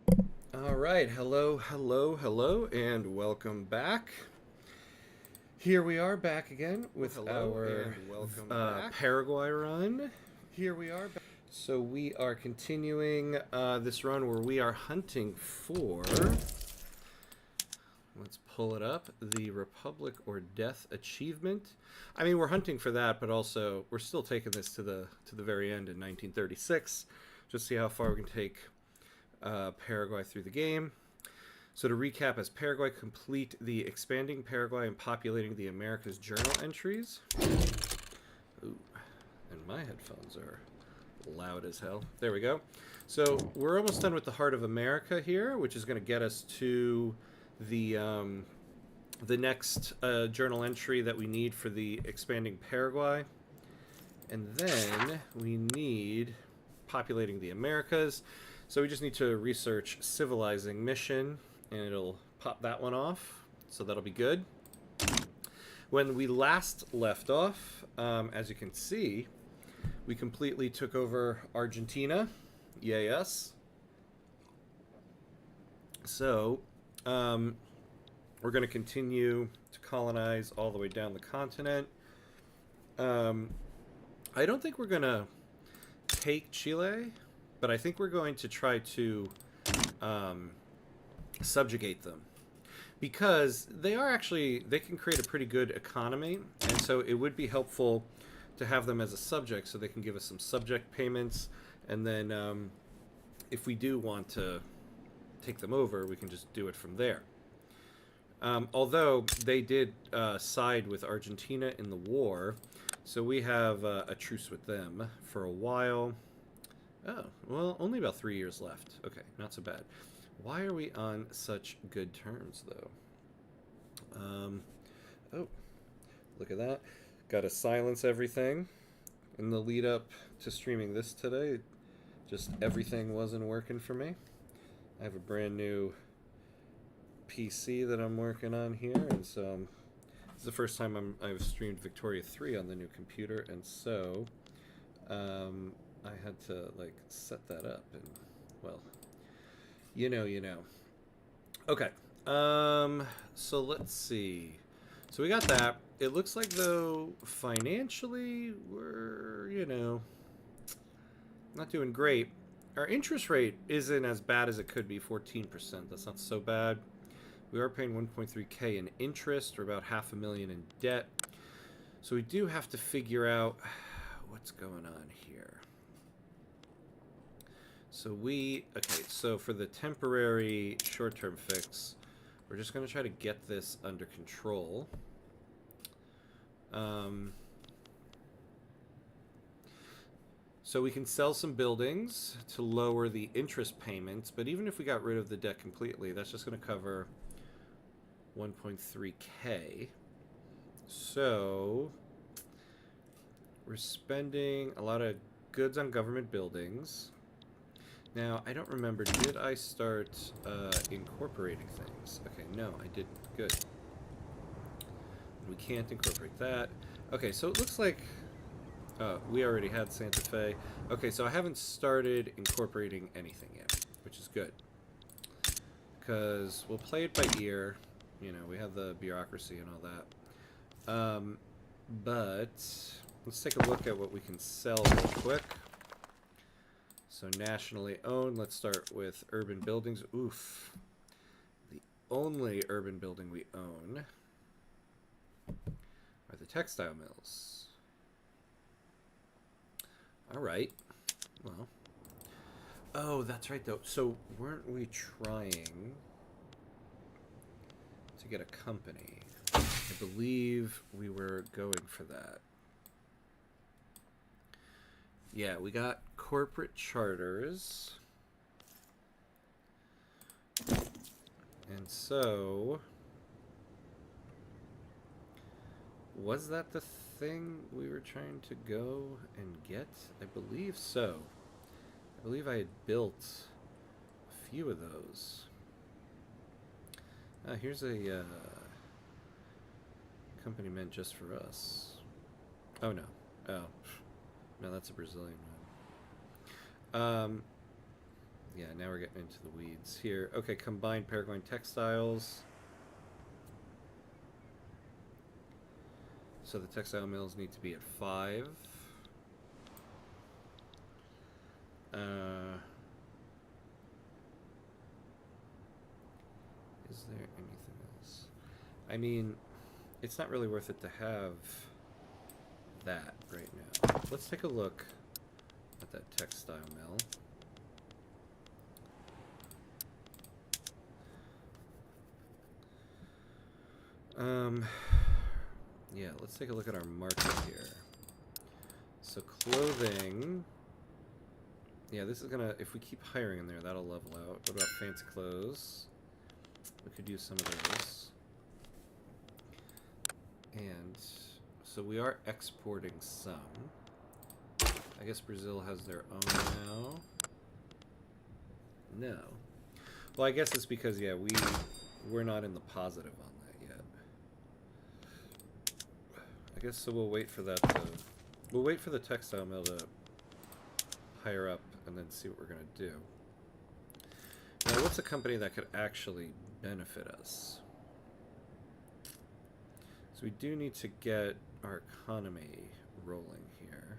All right, hello, and welcome back. Here we are back again with our Paraguay run. Here we are. So we are continuing this run where we are hunting for. Let's pull it up. The Republic or Death achievement. I mean, we're hunting for that, but also we're still taking this to the very end in 1936. Just see how far we can take Paraguay through the game. So to recap, as Paraguay, complete the expanding Paraguay and populating the Americas journal entries. Ooh, and my headphones are loud as hell. There we go. So we're almost done with the Heart of America here, which is going to get us to the next journal entry that we need for the expanding Paraguay. And then we need populating the Americas. So we just need to research civilizing mission, and it'll pop that one off. So that'll be good. When we last left off, as you can see, we completely took over Argentina. Yay us. So we're going to continue to colonize all the way down the continent. I don't think we're going to take Chile, but I think we're going to try to subjugate them, because they can create a pretty good economy, and so it would be helpful to have them as a subject so they can give us some subject payments, and then if we do want to take them over, we can just do it from there. Although they did side with Argentina in the war, so we have a truce with them for a while. Oh, well, only about 3 years left. Okay, not so bad. Why are we on such good terms, though? Oh, look at that. Got to silence everything in the lead up to streaming this today. Just everything wasn't working for me. I have a brand new PC that I'm working on here, and so this is the first time I've streamed Victoria 3 on the new computer, and so I had to set that up, and well, you know. Okay. So let's see. So we got that. It looks like, though, financially we're, not doing great. Our interest rate isn't as bad as it could be, 14%. That's not so bad. We are paying 1.3K in interest, or about $500,000 in debt. So we do have to figure out what's going on here. So so for the temporary short-term fix, we're just going to try to get this under control. So we can sell some buildings to lower the interest payments, but even if we got rid of the debt completely, that's just going to cover 1.3K. So we're spending a lot of goods on government buildings. Now, I don't remember, did I start incorporating things? Okay, no, I didn't. Good. We can't incorporate that. Okay, so it looks like we already had Santa Fe. Okay, so I haven't started incorporating anything yet, which is good. Because we'll play it by ear. We have the bureaucracy and all that. But let's take a look at what we can sell real quick. So nationally owned, let's start with urban buildings. Oof. The only urban building we own are the textile mills. All right. Well. Oh, that's right, though. So weren't we trying to get a company? I believe we were going for that. Yeah, we got corporate charters. And so, was that the thing we were trying to go and get? I believe so. I believe I had built a few of those. Here's a company meant just for us. Oh, no. Oh. No, that's a Brazilian one. Yeah, now we're getting into the weeds here. Okay, combined Paraguayan textiles. So the textile mills need to be at 5. Is there anything else? I mean, it's not really worth it to have that right now. Let's take a look at that textile mill. Yeah, let's take a look at our market here. So clothing, yeah, this is gonna, if we keep hiring in there, that'll level out. What about fancy clothes? We could use some of those. And so we are exporting some. I guess Brazil has their own now. No. Well, I guess it's because, yeah, we're not in the positive on that yet. I guess so we'll wait for that to... We'll wait for the textile mill to hire up and then see what we're going to do. Now, what's a company that could actually benefit us? So we do need to get our economy rolling here.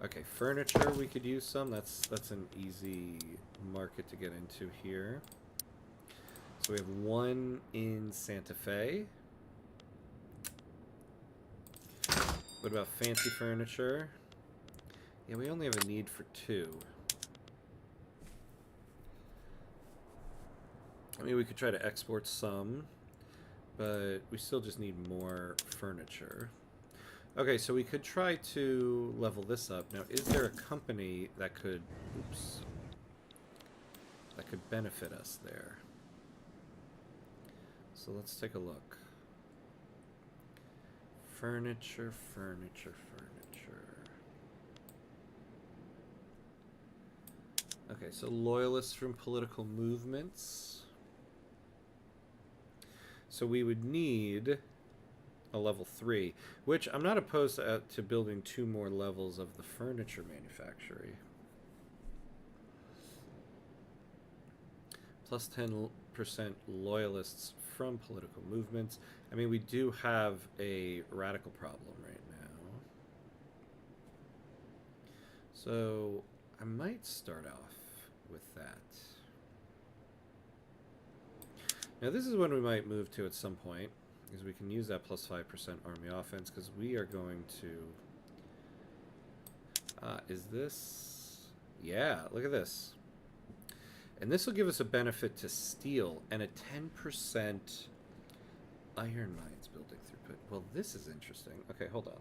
Okay, furniture, we could use some. That's an easy market to get into here. So we have one in Santa Fe. What about fancy furniture? Yeah, we only have a need for 2. I mean, we could try to export some, but we still just need more furniture. Okay, so we could try to level this up. Now, is there a company that could, oops, that could benefit us there? So let's take a look. Furniture, furniture, furniture. Okay, so loyalists from political movements. So we would need a level 3, which I'm not opposed to building 2 more levels of the furniture manufactory. Plus 10% loyalists from political movements. I mean, we do have a radical problem right now. So I might start off with that. Now this is when we might move to at some point, because we can use that plus 5% army offense, because we are going to... is this... Yeah, look at this. And this will give us a benefit to steel and a 10% iron mines building throughput. Well, this is interesting. Okay, hold on.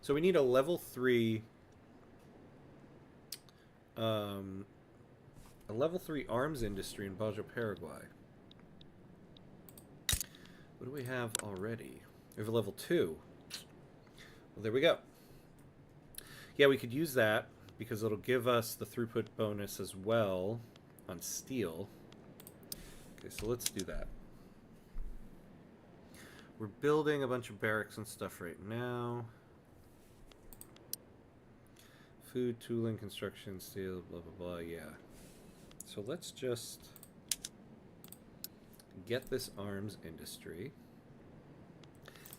So we need a level 3... a level 3 arms industry in Paraguay. What do we have already? We have a level 2. Well, there we go. Yeah, we could use that because it'll give us the throughput bonus as well on steel. Okay, so let's do that. We're building a bunch of barracks and stuff right now. Food, tooling, construction, steel, blah, blah, blah, yeah. So let's just get this arms industry.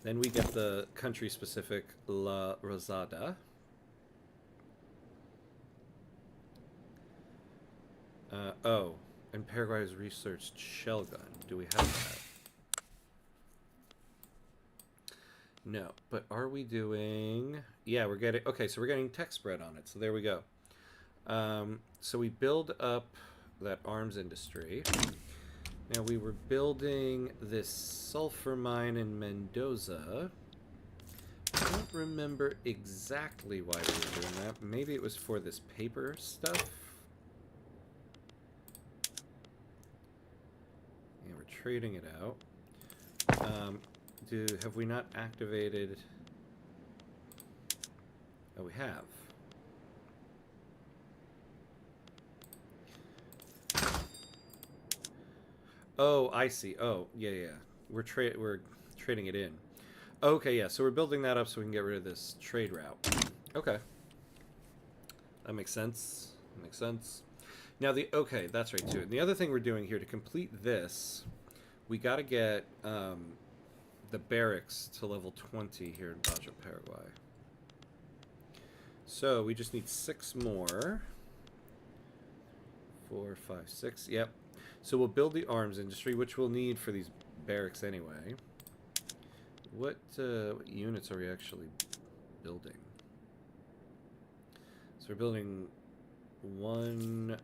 Then we get the country-specific La Rosada. Oh, and Paraguay has researched shell gun. Do we have that? No, but are we doing... Yeah, we're getting... Okay, so we're getting tech spread on it, so there we go. So we build up that arms industry. Now, we were building this sulfur mine in Mendoza. I don't remember exactly why we were doing that. Maybe it was for this paper stuff. Yeah, we're trading it out. Have we not activated... Oh, we have. Oh, I see. Oh, yeah, yeah. We're trading it in. Okay, yeah. So we're building that up so we can get rid of this trade route. Okay. That makes sense. That makes sense. Now okay, that's right too. And the other thing we're doing here to complete this, we got to get the barracks to level 20 here in Baja, Paraguay. So we just need 6 more. 4, 5, 6. Yep. So we'll build the arms industry, which we'll need for these barracks anyway. What units are we actually building? So we're building one,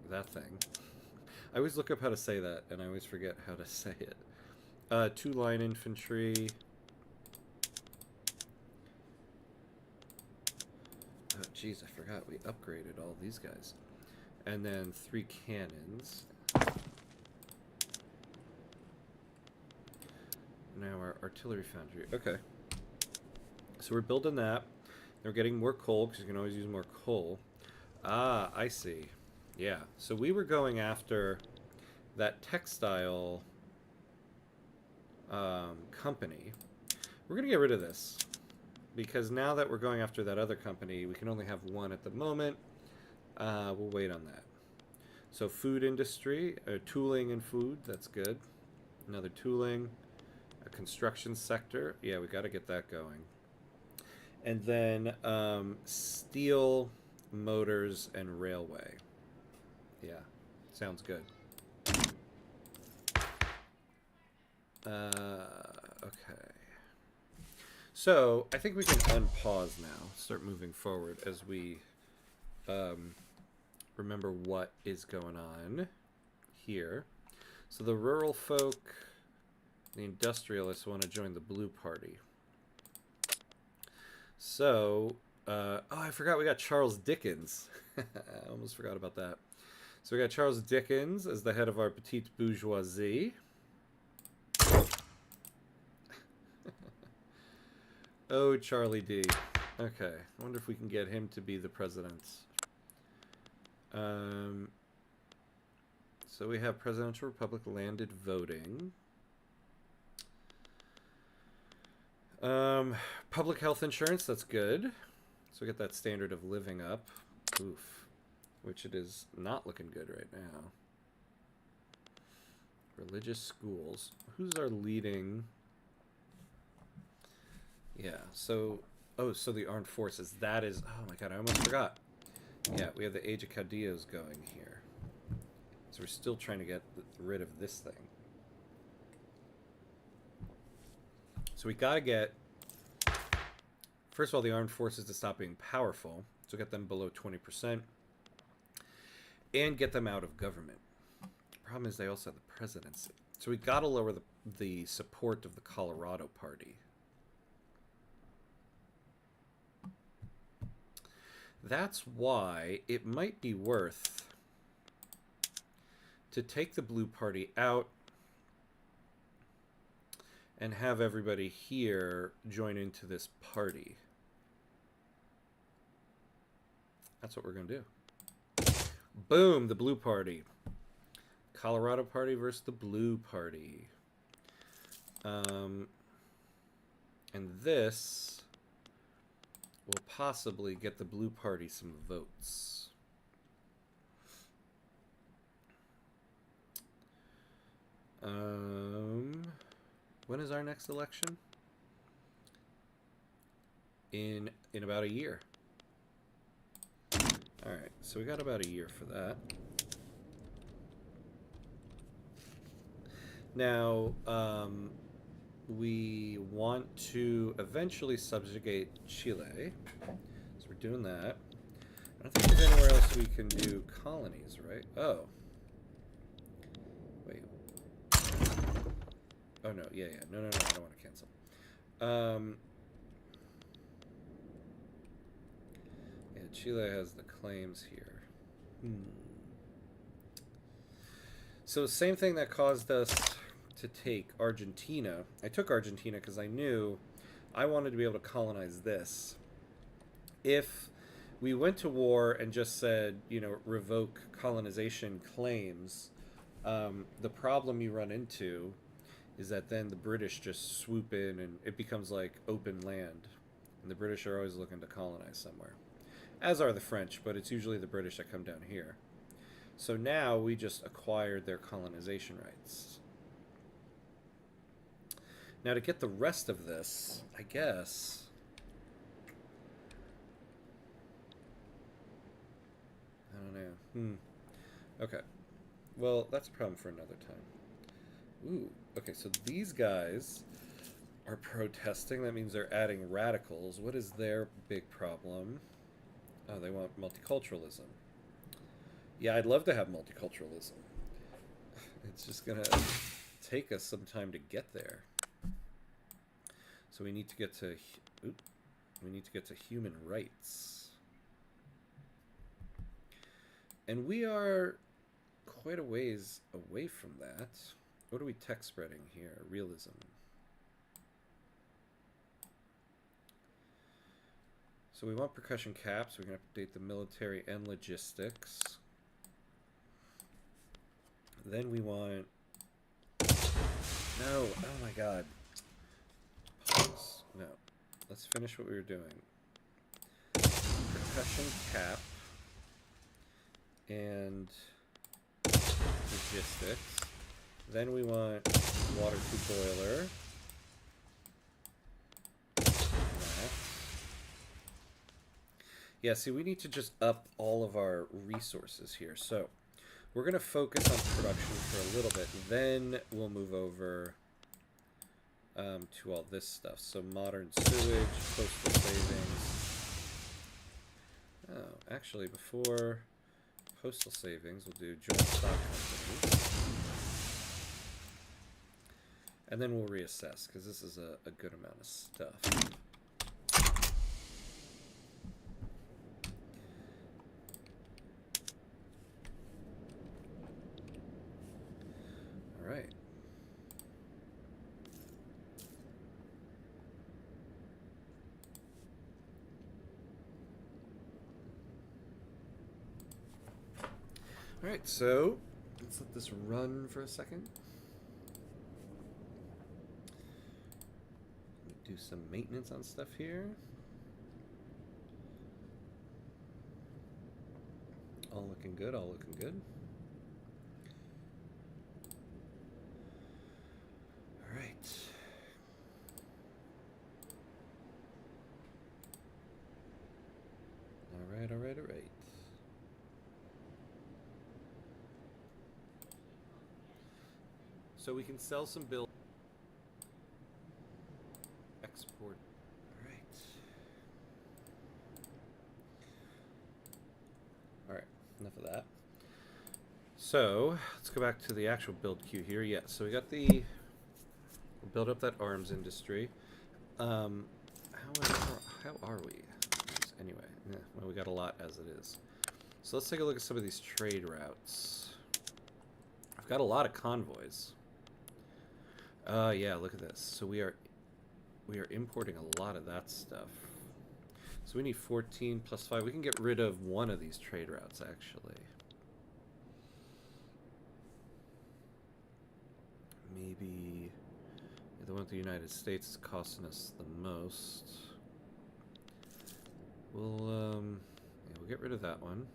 that thing. I always look up how to say that, and I always forget how to say it. 2 line infantry. Oh, jeez, I forgot. We upgraded all these guys. And then 3 cannons. Now our artillery foundry. Okay. So we're building that. We're getting more coal, because you can always use more coal. Ah, I see. Yeah. So we were going after that textile company. We're going to get rid of this. Because now that we're going after that other company, we can only have one at the moment. We'll wait on that. So food industry, tooling and food, that's good. Another tooling. A construction sector. Yeah, we got to get that going. And then steel, motors, and railway. Yeah, sounds good. Okay. So I think we can unpause now, start moving forward as we remember what is going on here. So the rural folk, the industrialists want to join the blue party. So, oh, I forgot we got Charles Dickens. I almost forgot about that. So we got Charles Dickens as the head of our petite bourgeoisie. Oh, Charlie D. Okay, I wonder if we can get him to be the president. So we have Presidential Republic landed voting. Public health insurance, that's good. So we get that standard of living up. Oof. Which it is not looking good right now. Religious schools. Who's our leading? Yeah, so... Oh, so the armed forces. That is... Oh my god, I almost forgot. Yeah, we have the Age of Caudillos going here. So we're still trying to get rid of this thing. So we gotta get... First of all, the armed forces to stop being powerful. So get them below 20%. And get them out of government. Problem is they also have the presidency. So we gotta lower the support of the Colorado Party. That's why it might be worth to take the Blue Party out and have everybody here join into this party. That's what we're going to do. Boom, the Blue Party. Colorado Party versus the Blue Party. And this will possibly get the Blue Party some votes. When is our next election? In about a year. All right, so we got about a year for that. Now, we want to eventually subjugate Chile, so we're doing that. I don't think there's anywhere else we can do colonies, right? Oh. Wait. Oh, no, yeah, no, I don't want to cancel. Yeah, Chile has the claims here. So same thing that caused us to take Argentina. I took Argentina because I knew I wanted to be able to colonize this. If we went to war and just said, you know, revoke colonization claims, the problem you run into is that then the British just swoop in and it becomes like open land. And the British are always looking to colonize somewhere. As are the French, but it's usually the British that come down here. So now we just acquired their colonization rights. Now to get the rest of this, I guess... I don't know. Okay. Well, that's a problem for another time. Ooh, okay, so these guys are protesting. That means they're adding radicals. What is their big problem? Oh, they want multiculturalism. Yeah, I'd love to have multiculturalism. It's just gonna take us some time to get there. So we need to get to... we need to get to human rights. And we are quite a ways away from that. What are we tech spreading here? Realism. So we want percussion caps. We're going to update the military and logistics. Then we want... No! Oh my god. Pause. No. Let's finish what we were doing. Percussion cap. And logistics. Then we want water tube boiler. Yeah, see, we need to just up all of our resources here. So we're going to focus on production for a little bit. Then we'll move over to all this stuff. So modern sewage, postal savings. Oh, actually, before postal savings, we'll do joint stock companies. And then we'll reassess, because this is a good amount of stuff. Alright. Alright, so let's let this run for a second. Do some maintenance on stuff here. All looking good, all looking good. Alright. Alright, alright, alright. So we can sell some bills. Export. Alright. Alright, enough of that. So, let's go back to the actual build queue here. Yeah, so we got the... We'll build up that arms industry. How are we? Anyway, yeah, well, we got a lot as it is. So let's take a look at some of these trade routes. I've got a lot of convoys. Yeah, look at this. So we are importing a lot of that stuff. So we need 14 plus 5. We can get rid of one of these trade routes, actually. Maybe the one with the United States is costing us the most. We'll, yeah, we'll get rid of that one.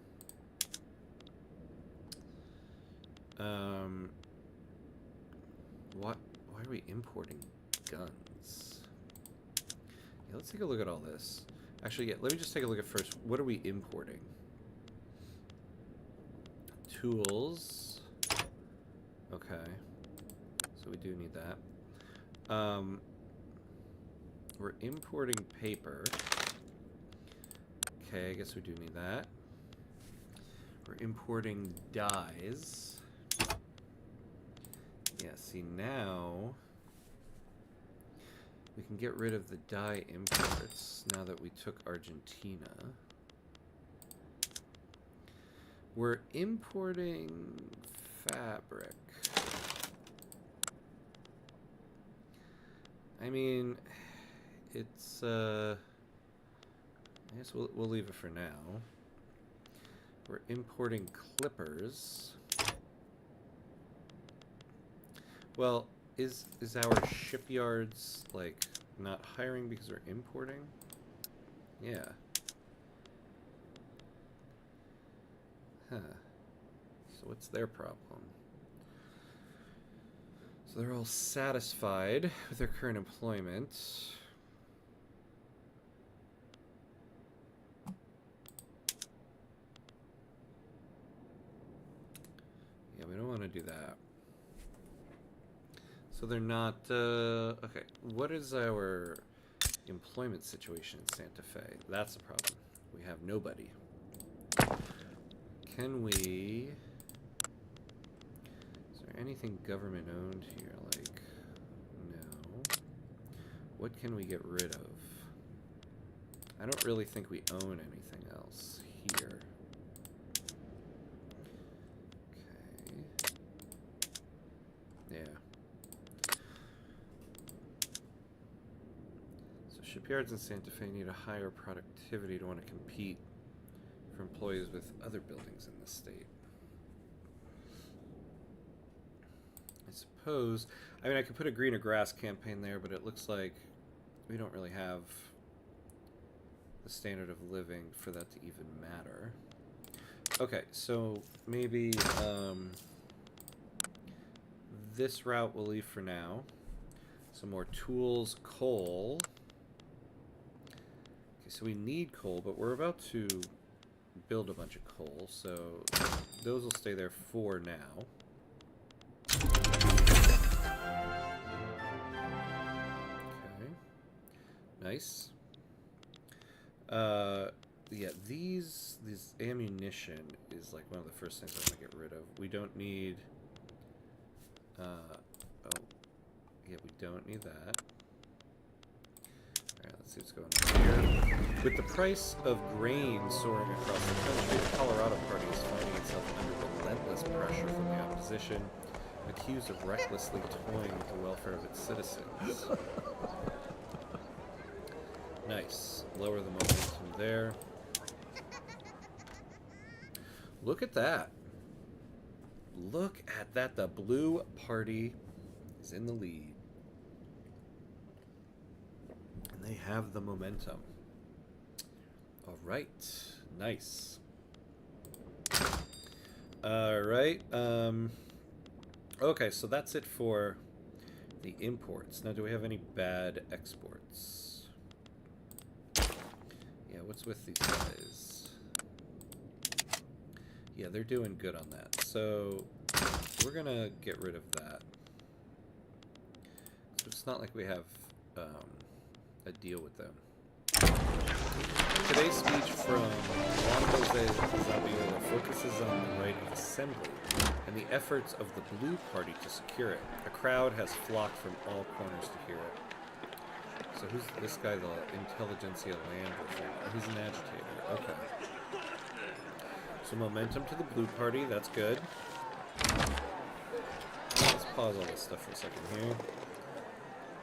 Why are we importing guns? Yeah, let's take a look at all this. Actually, yeah, let me just take a look at first. What are we importing? Tools. Okay. So we do need that. We're importing paper. Okay, I guess we do need that. We're importing dyes. Yeah, see now we can get rid of the dye imports now that we took Argentina. We're importing fabric. I mean, it's I guess we'll leave it for now. We're importing clippers. Well, is our shipyards like not hiring because we're importing? Yeah. Huh. So what's their problem? So they're all satisfied with their current employment. Yeah, we don't want to do that. So they're not, okay. What is our employment situation in Santa Fe? That's the problem. We have nobody. Can we... Is there anything government owned here? Like, no. What can we get rid of? I don't really think we own anything else here. Okay. Yeah. So shipyards in Santa Fe need a higher productivity to want to compete for employees with other buildings in the state. I suppose, I mean, I could put a greener grass campaign there, but it looks like we don't really have the standard of living for that to even matter. Okay, so maybe this route we'll leave for now. Some more tools, coal. Okay, so we need coal, but we're about to build a bunch of coal, so those will stay there for now. Okay. Nice. Yeah, these ammunition is like one of the first things I want to get rid of. We don't need oh yeah, we don't need that. Alright, let's see what's going on here. With the price of grain soaring across the country, the Colorado Party is finding itself under relentless pressure from the opposition, accused of recklessly toying with the welfare of its citizens. Nice. Lower the momentum there. Look at that. Look at that. The blue party is in the lead. And they have the momentum. All right. Nice. All right. Okay, so that's it for the imports. Now, do we have any bad exports? Yeah, what's with these guys? Yeah, they're doing good on that. So we're going to get rid of that. So it's not like we have a deal with them. Today's speech from Juan Jose Zabiola focuses on the right of assembly and the efforts of the Blue Party to secure it. A crowd has flocked from all corners to hear it. So who's this guy, the Intelligentsia Land Reformer? Oh, he's an agitator. Okay. So momentum to the Blue Party. That's good. Let's pause all this stuff for a second here.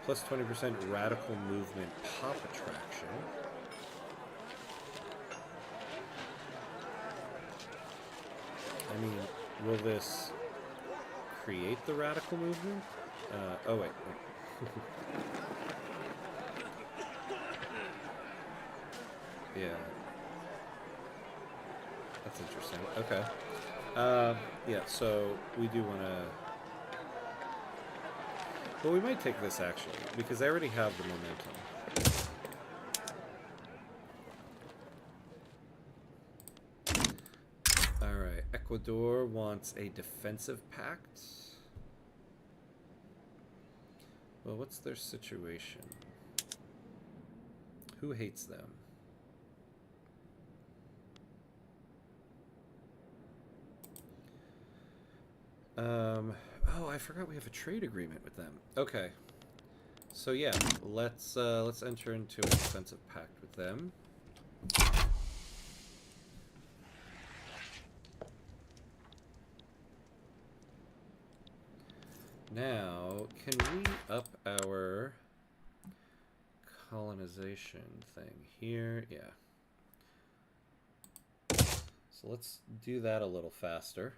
Plus 20% radical movement pop attraction. I mean, will this create the radical movement? Oh, wait. Yeah. That's interesting. Okay. Yeah, so we do want to... Well, we might take this, actually, because I already have the momentum. Alright, Ecuador wants a defensive pact. Well, what's their situation? Who hates them? Oh, I forgot we have a trade agreement with them. Okay. So yeah, let's enter into a defensive pact with them. Now, can we up our colonization thing here? Yeah. So let's do that a little faster.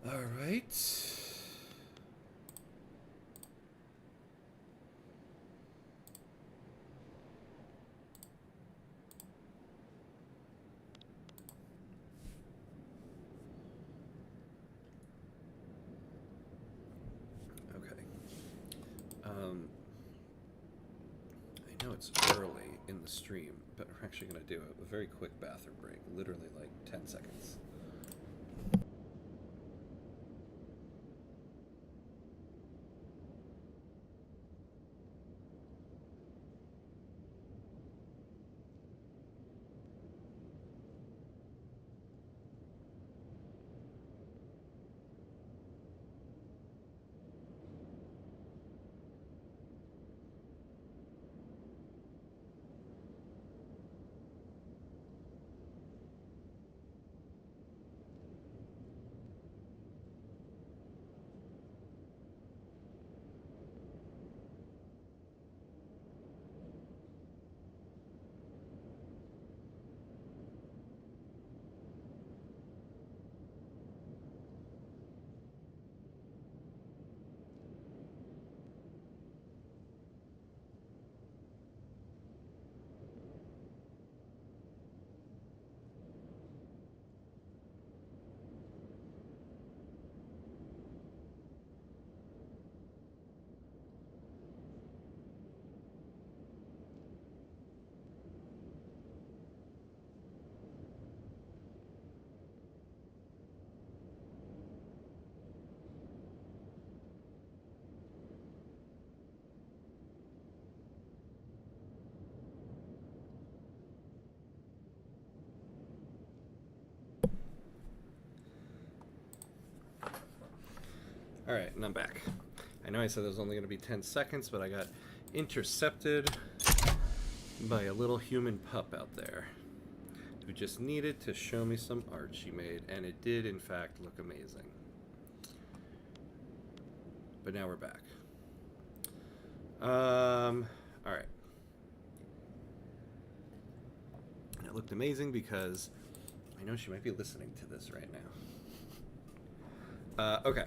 All right. Um, I know it's early in the stream, but we're actually going to do a very quick bathroom break, literally like 10 seconds. All right, and I'm back. I know I said it was only going to be 10 seconds, but I got intercepted by a little human pup out there who just needed to show me some art she made, and it did, in fact, look amazing. But now we're back. All right. And it looked amazing because I know she might be listening to this right now. Okay.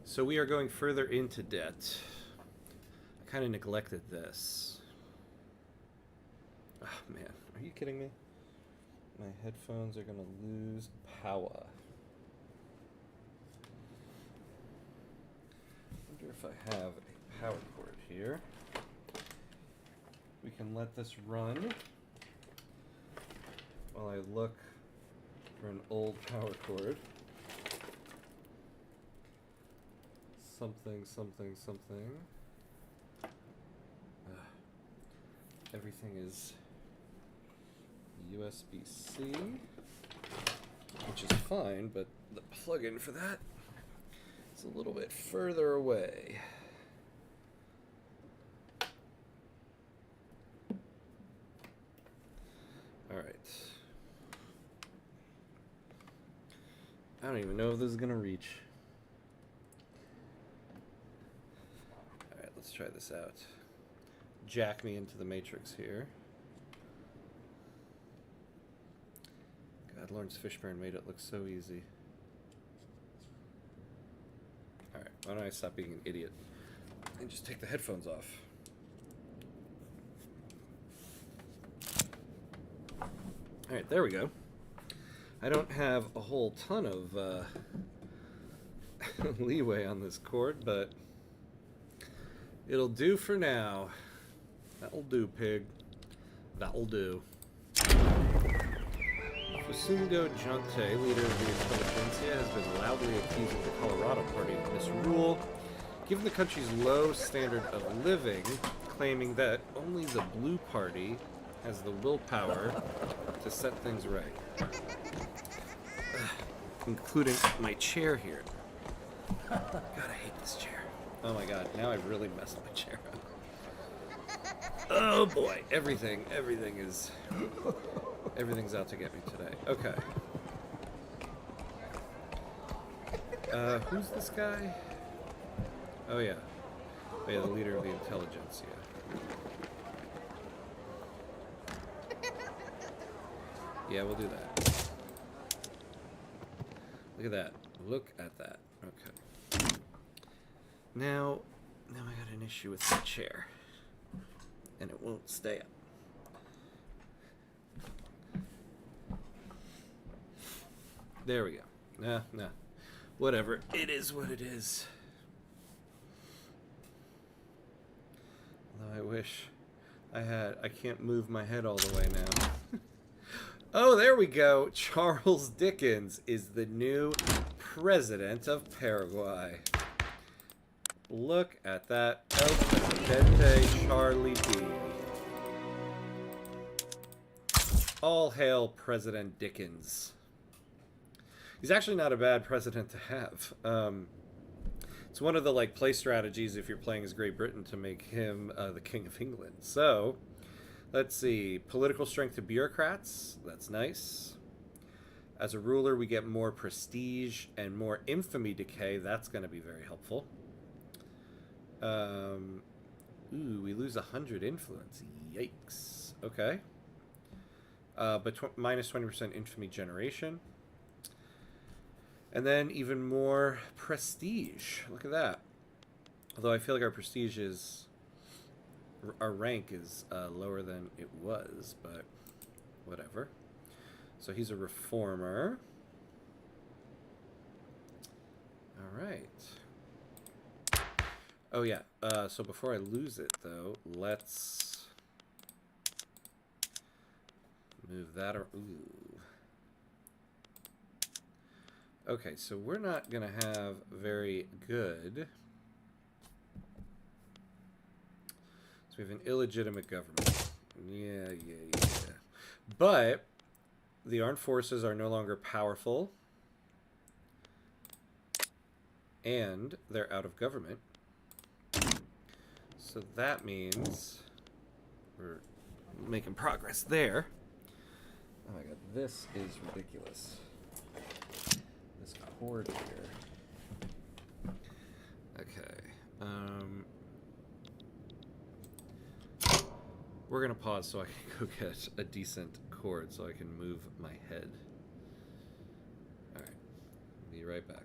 So we are going further into debt. I kind of neglected this. Oh, man. Are you kidding me? My headphones are going to lose power. I wonder if I have a power cord here. We can let this run while I look for an old power cord. Something. Everything is USB-C, which is fine, but the plug-in for that is a little bit further away. All right. I don't even know if this is going to reach. Let's try this out. Jack me into the matrix here. God, Lawrence Fishburne made it look so easy. Alright, why don't I stop being an idiot and just take the headphones off. Alright, there we go. I don't have a whole ton of leeway on this cord, but it'll do for now. That'll do, pig. That'll do. Facundo Jante, leader of the intelligentsia, has been loudly accusing the Colorado Party of misrule, given the country's low standard of living, claiming that only the Blue Party has the willpower to set things right. Including my chair here. God, I hate this chair. Oh my god, now I've really messed my chair up. Oh boy, everything's out to get me today. Okay. Who's this guy? Oh yeah. Oh yeah, the leader of the intelligentsia. Yeah, we'll do that. Look at that. Look at that. Okay. Now I got an issue with the chair. And it won't stay up. There we go. Nah. Whatever. It is what it is. wish I can't move my head all the way now. Oh, there we go. Charles Dickens is the new president of Paraguay. Look at that. El Presidente Charlie D. All hail President Dickens. He's actually not a bad president to have. It's one of the play strategies if you're playing as Great Britain to make him the King of England. So, let's see. Political strength to bureaucrats. That's nice. As a ruler, we get more prestige and more infamy decay. That's going to be very helpful. Ooh, we lose 100 influence. Yikes. Okay. But minus 20% infamy generation. And then even more prestige. Look at that. Although I feel like our prestige is... Our rank is lower than it was, but whatever. So he's a reformer. All right. Oh, yeah. So before I lose it, though, let's move that. Ooh. Okay, so we're not going to have very good. So we have an illegitimate government. Yeah. But the armed forces are no longer powerful. And they're out of government. So that means we're making progress there. Oh my god, this is ridiculous. This cord here. Okay. We're gonna pause so I can go get a decent cord so I can move my head. Alright. Be right back.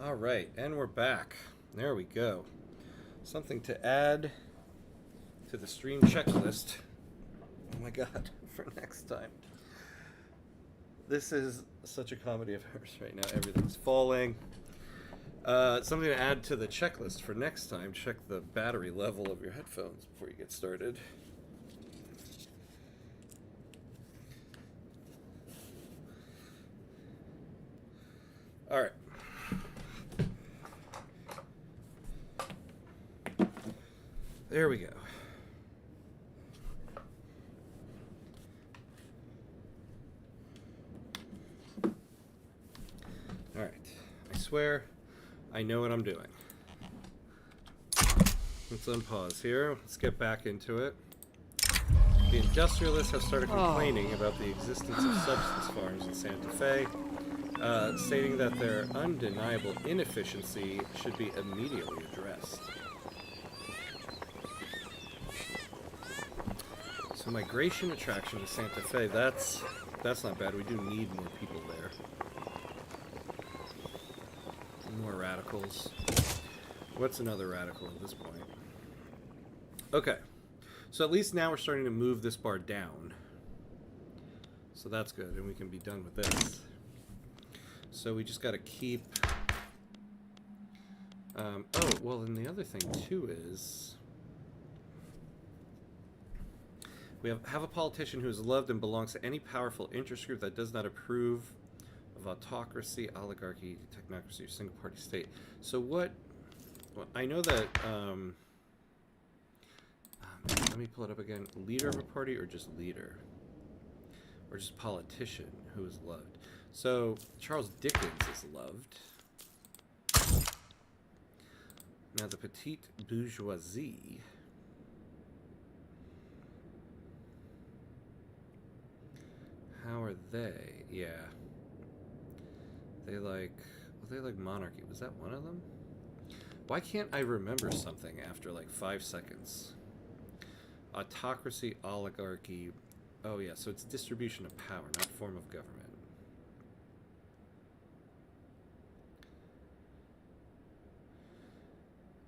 All right, and we're back. There we go. Something to add to the stream checklist. Oh my god, for next time. This is such a comedy of errors right now. Everything's falling. Something to add to the checklist for next time. Check the battery level of your headphones before you get started. All right. There we go. All right. I swear I know what I'm doing. Let's unpause here. Let's get back into it. The industrialists have started complaining about the existence of substance farms in Santa Fe, stating that their undeniable inefficiency should be immediately addressed. So migration attraction to Santa Fe, that's not bad. We do need more people there. More radicals. What's another radical at this point? Okay. So at least now we're starting to move this bar down. So that's good, and we can be done with this. So we just got to keep... oh, well, and the other thing, too, is... We have a politician who is loved and belongs to any powerful interest group that does not approve of autocracy, oligarchy, technocracy, or single-party state. So what... Well, I know that... let me pull it up again. Leader of a party or just leader? Or just politician who is loved? So, Charles Dickens is loved. Now, the petite bourgeoisie... How are they? Yeah. They like... Well, they like monarchy. Was that one of them? Why can't I remember something after like 5 seconds? Autocracy, oligarchy. Oh yeah, so it's distribution of power, not form of government.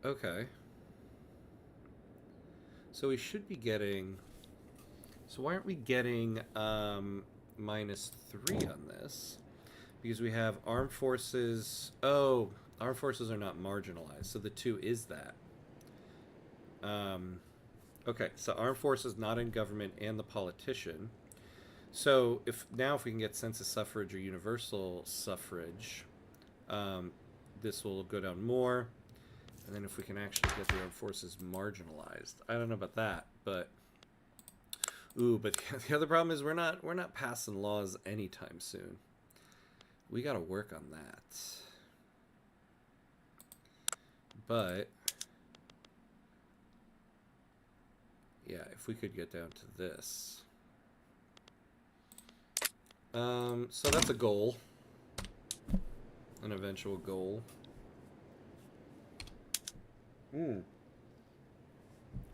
Okay. So we should be getting... So why aren't we getting -3 on this? Because we have armed forces... Oh, armed forces are not marginalized, so the 2 is that. Okay, so armed forces not in government and the politician. So if we can get census suffrage or universal suffrage, this will go down more. And then if we can actually get the armed forces marginalized, I don't know about that, but but the other problem is we're not passing laws anytime soon. We got to work on that. But yeah, if we could get down to this. So that's a goal. An eventual goal.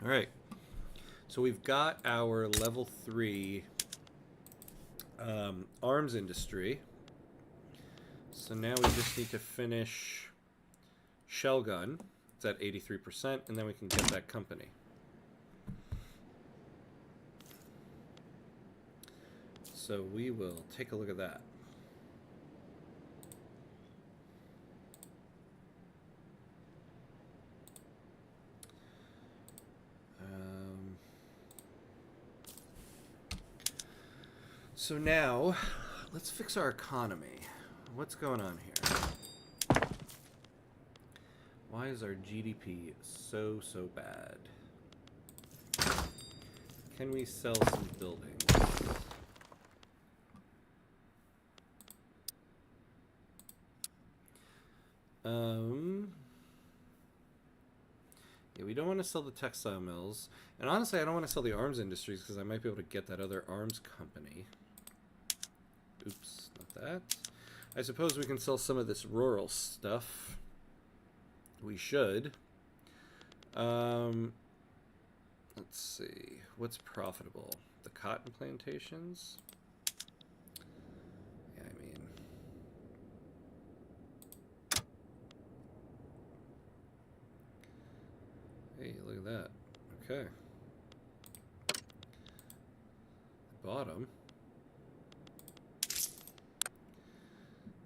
Alright. So we've got our level 3 arms industry. So now we just need to finish shell gun. It's at 83%, and then we can get that company. So we will take a look at that. So now, let's fix our economy. What's going on here? Why is our GDP so bad? Can we sell some buildings? Yeah, we don't want to sell the textile mills. And honestly, I don't want to sell the arms industries because I might be able to get that other arms company. Oops, not that. I suppose we can sell some of this rural stuff. We should. Let's see. What's profitable? The cotton plantations? Yeah, I mean... Hey, look at that. Okay. Bottom.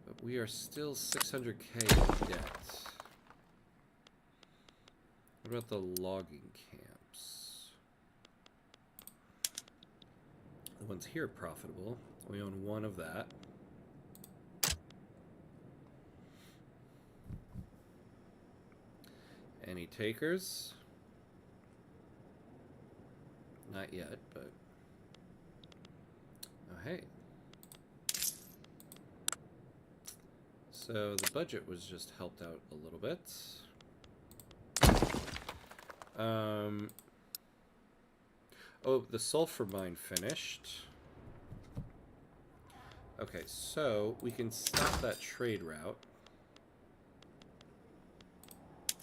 But we are still 600K in debt. What about the logging camps? The ones here are profitable. We own one of that. Any takers? Not yet, but... Oh, hey. So the budget was just helped out a little bit. Oh, the sulfur mine finished. Okay, so we can stop that trade route.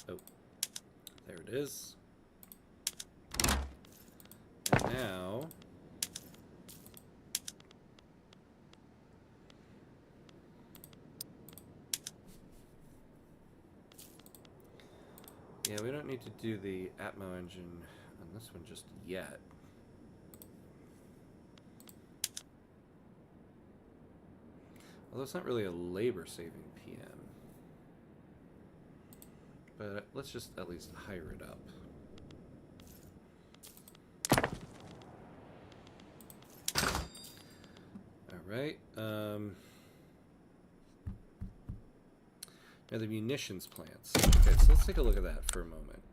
Oh, there it is. And now... Yeah, we don't need to do the Atmo engine on this one just yet. Although it's not really a labor-saving PM. But let's just at least hire it up. Alright, now the munitions plants. Okay, so let's take a look at that for a moment.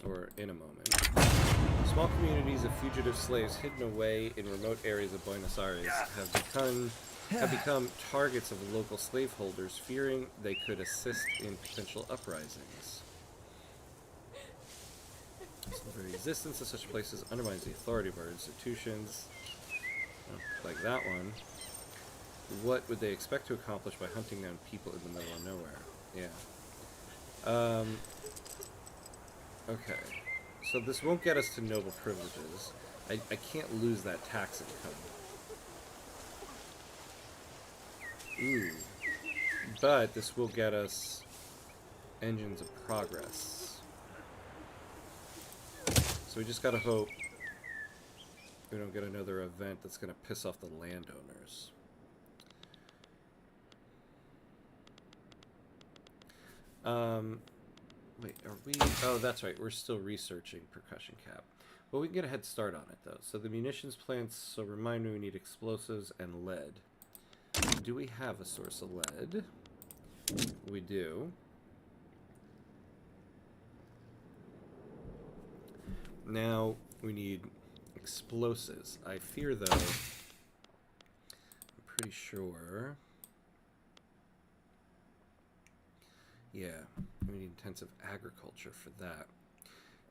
Or in a moment. Small communities of fugitive slaves hidden away in remote areas of Buenos Aires have become targets of local slaveholders, fearing they could assist in potential uprisings. So the very existence of such places undermines the authority of our institutions. Like that one. What would they expect to accomplish by hunting down people in the middle of nowhere? Yeah. Okay. So this won't get us to noble privileges. I can't lose that tax income. Ooh. But this will get us engines of progress. So we just gotta hope we don't get another event that's gonna piss off the landowners. Wait, are we... Oh, that's right. We're still researching percussion cap. Well, we can get a head start on it, though. So the munitions plants, so remind me we need explosives and lead. Do we have a source of lead? We do. Now, we need explosives. I fear, though... I'm pretty sure... Yeah, we need intensive agriculture for that.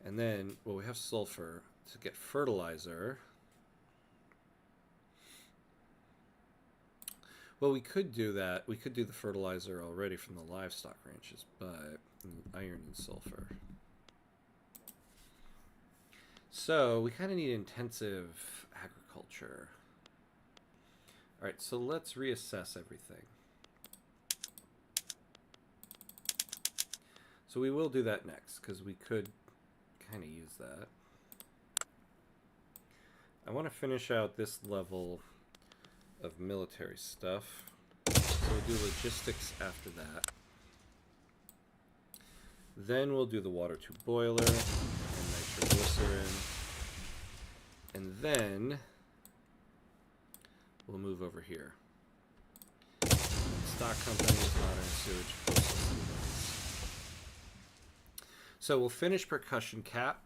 And then, well, we have sulfur to get fertilizer. Well, we could do that. We could do the fertilizer already from the livestock ranches, but iron and sulfur. So, we kind of need intensive agriculture. All right, so let's reassess everything. So we will do that next, because we could kind of use that. I want to finish out this level of military stuff. So we'll do logistics after that. Then we'll do the water tube boiler and nitroglycerin. And then we'll move over here. Stock companies, modern sewage processing. So we'll finish percussion cap.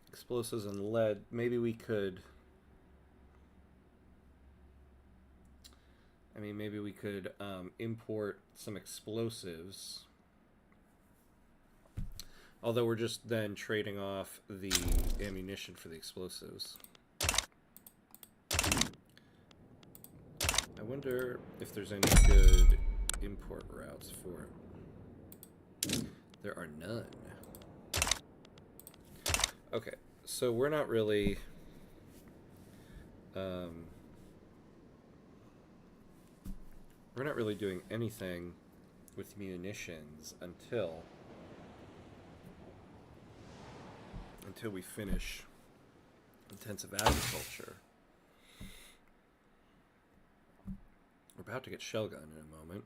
Explosives and lead. Maybe we could... maybe we could import some explosives. Although we're just then trading off the ammunition for the explosives. I wonder if there's any good import routes for it. There are none. Okay, so we're not really... we're not really doing anything with munitions until we finish intensive agriculture. We're about to get shell gun in a moment.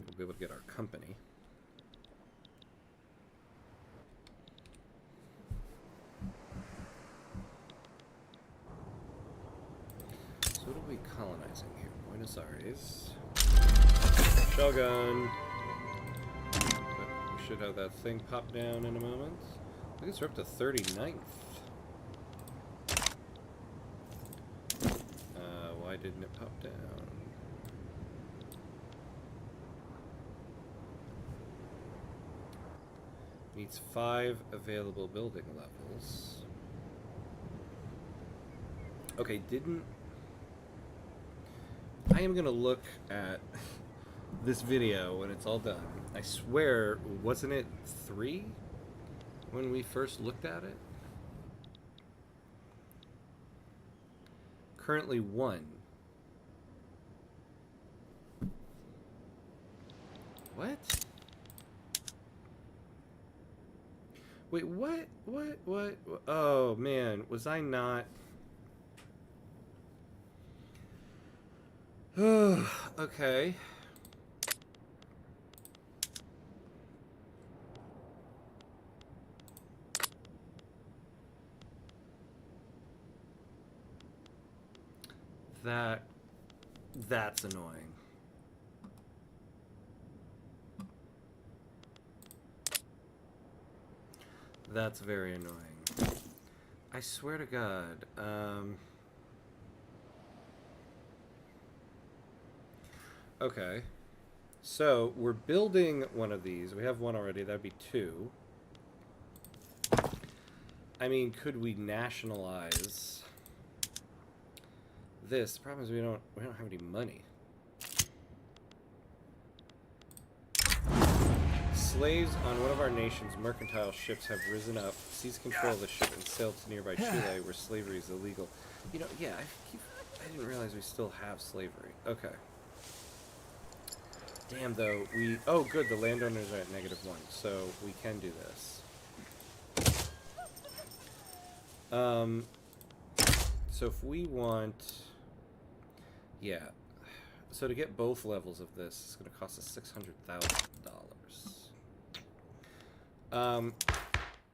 We'll be able to get our company. colonizing here? Buenos Aires. Shogun. We should have that thing pop down in a moment. I guess we're up to 39th. Why didn't it pop down? Needs 5 available building levels. Okay, I am gonna look at this video when it's all done. I swear, wasn't it 3 when we first looked at it? Currently 1. What? Wait, what? Oh, man. Was I not... Okay. That's annoying. That's very annoying. I swear to God. Okay. So, we're building one of these. We have one already. That'd be 2. I mean, could we nationalize this? The problem is we don't have any money. Slaves on one of our nation's mercantile ships have risen up, seized control of the ship, and sailed to nearby Chile, where slavery is illegal. You know, yeah, I didn't realize we still have slavery. Okay. Damn, though, oh, good, the landowners are at -1, so we can do this. So if we want... Yeah. So to get both levels of this, it's going to cost us $600,000.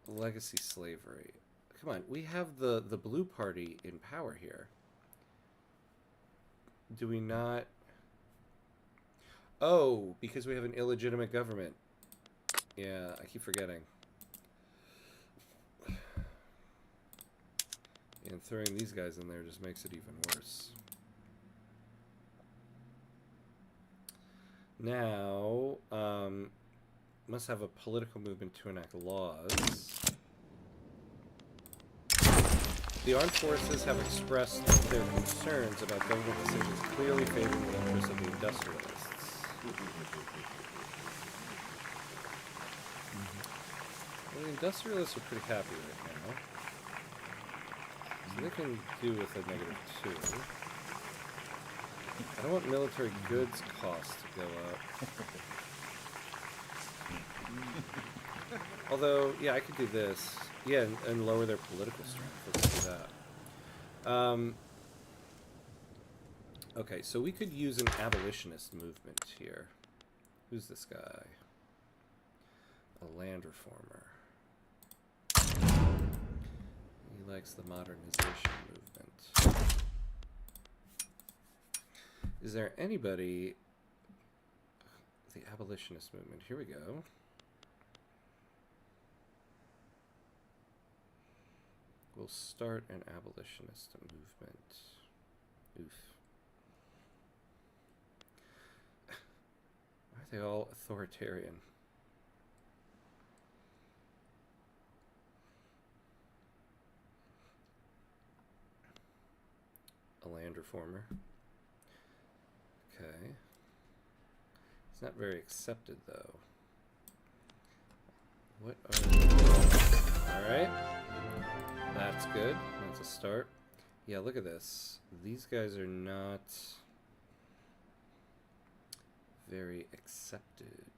Legacy slavery. Come on, we have the blue party in power here. Do we not... Oh, because we have an illegitimate government. Yeah, I keep forgetting. And throwing these guys in there just makes it even worse. Now, must have a political movement to enact laws. The armed forces have expressed their concerns about government decisions clearly favoring the interests of the industrialists. Well, the industrialists are pretty happy right now. So they can do with a -2. I don't want military goods costs to go up. Although, yeah, I could do this. Yeah, and lower their political strength. Let's do that. Okay, so we could use an abolitionist movement here. Who's this guy? A land reformer. He likes the modernization movement. Is there anybody... The abolitionist movement. Here we go. We'll start an abolitionist movement. Oof. Why are they all authoritarian? A land reformer. Okay. It's not very accepted, though. What are... Alright. That's good. That's a start. Yeah, look at this. These guys are not very accepted.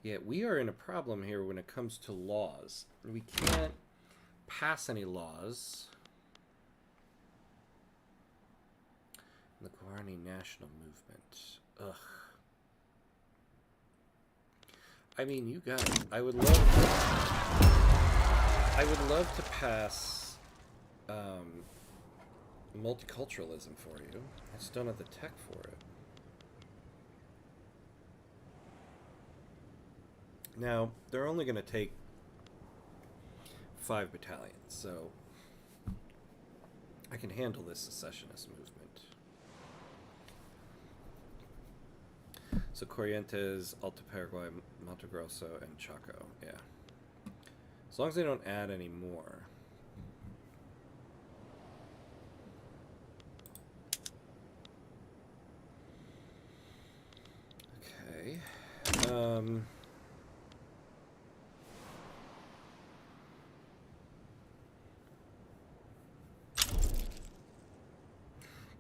Yeah, we are in a problem here when it comes to laws. We can't pass any laws. The Guarani National Movement. Ugh. I mean, you guys, I would love to pass, multiculturalism for you. I just don't have the tech for it. Now, they're only going to take 5 battalions, so I can handle this secessionist movement. So Corrientes, Alto Paraguay, Mato Grosso, and Chaco, yeah. As long as they don't add any more. Okay.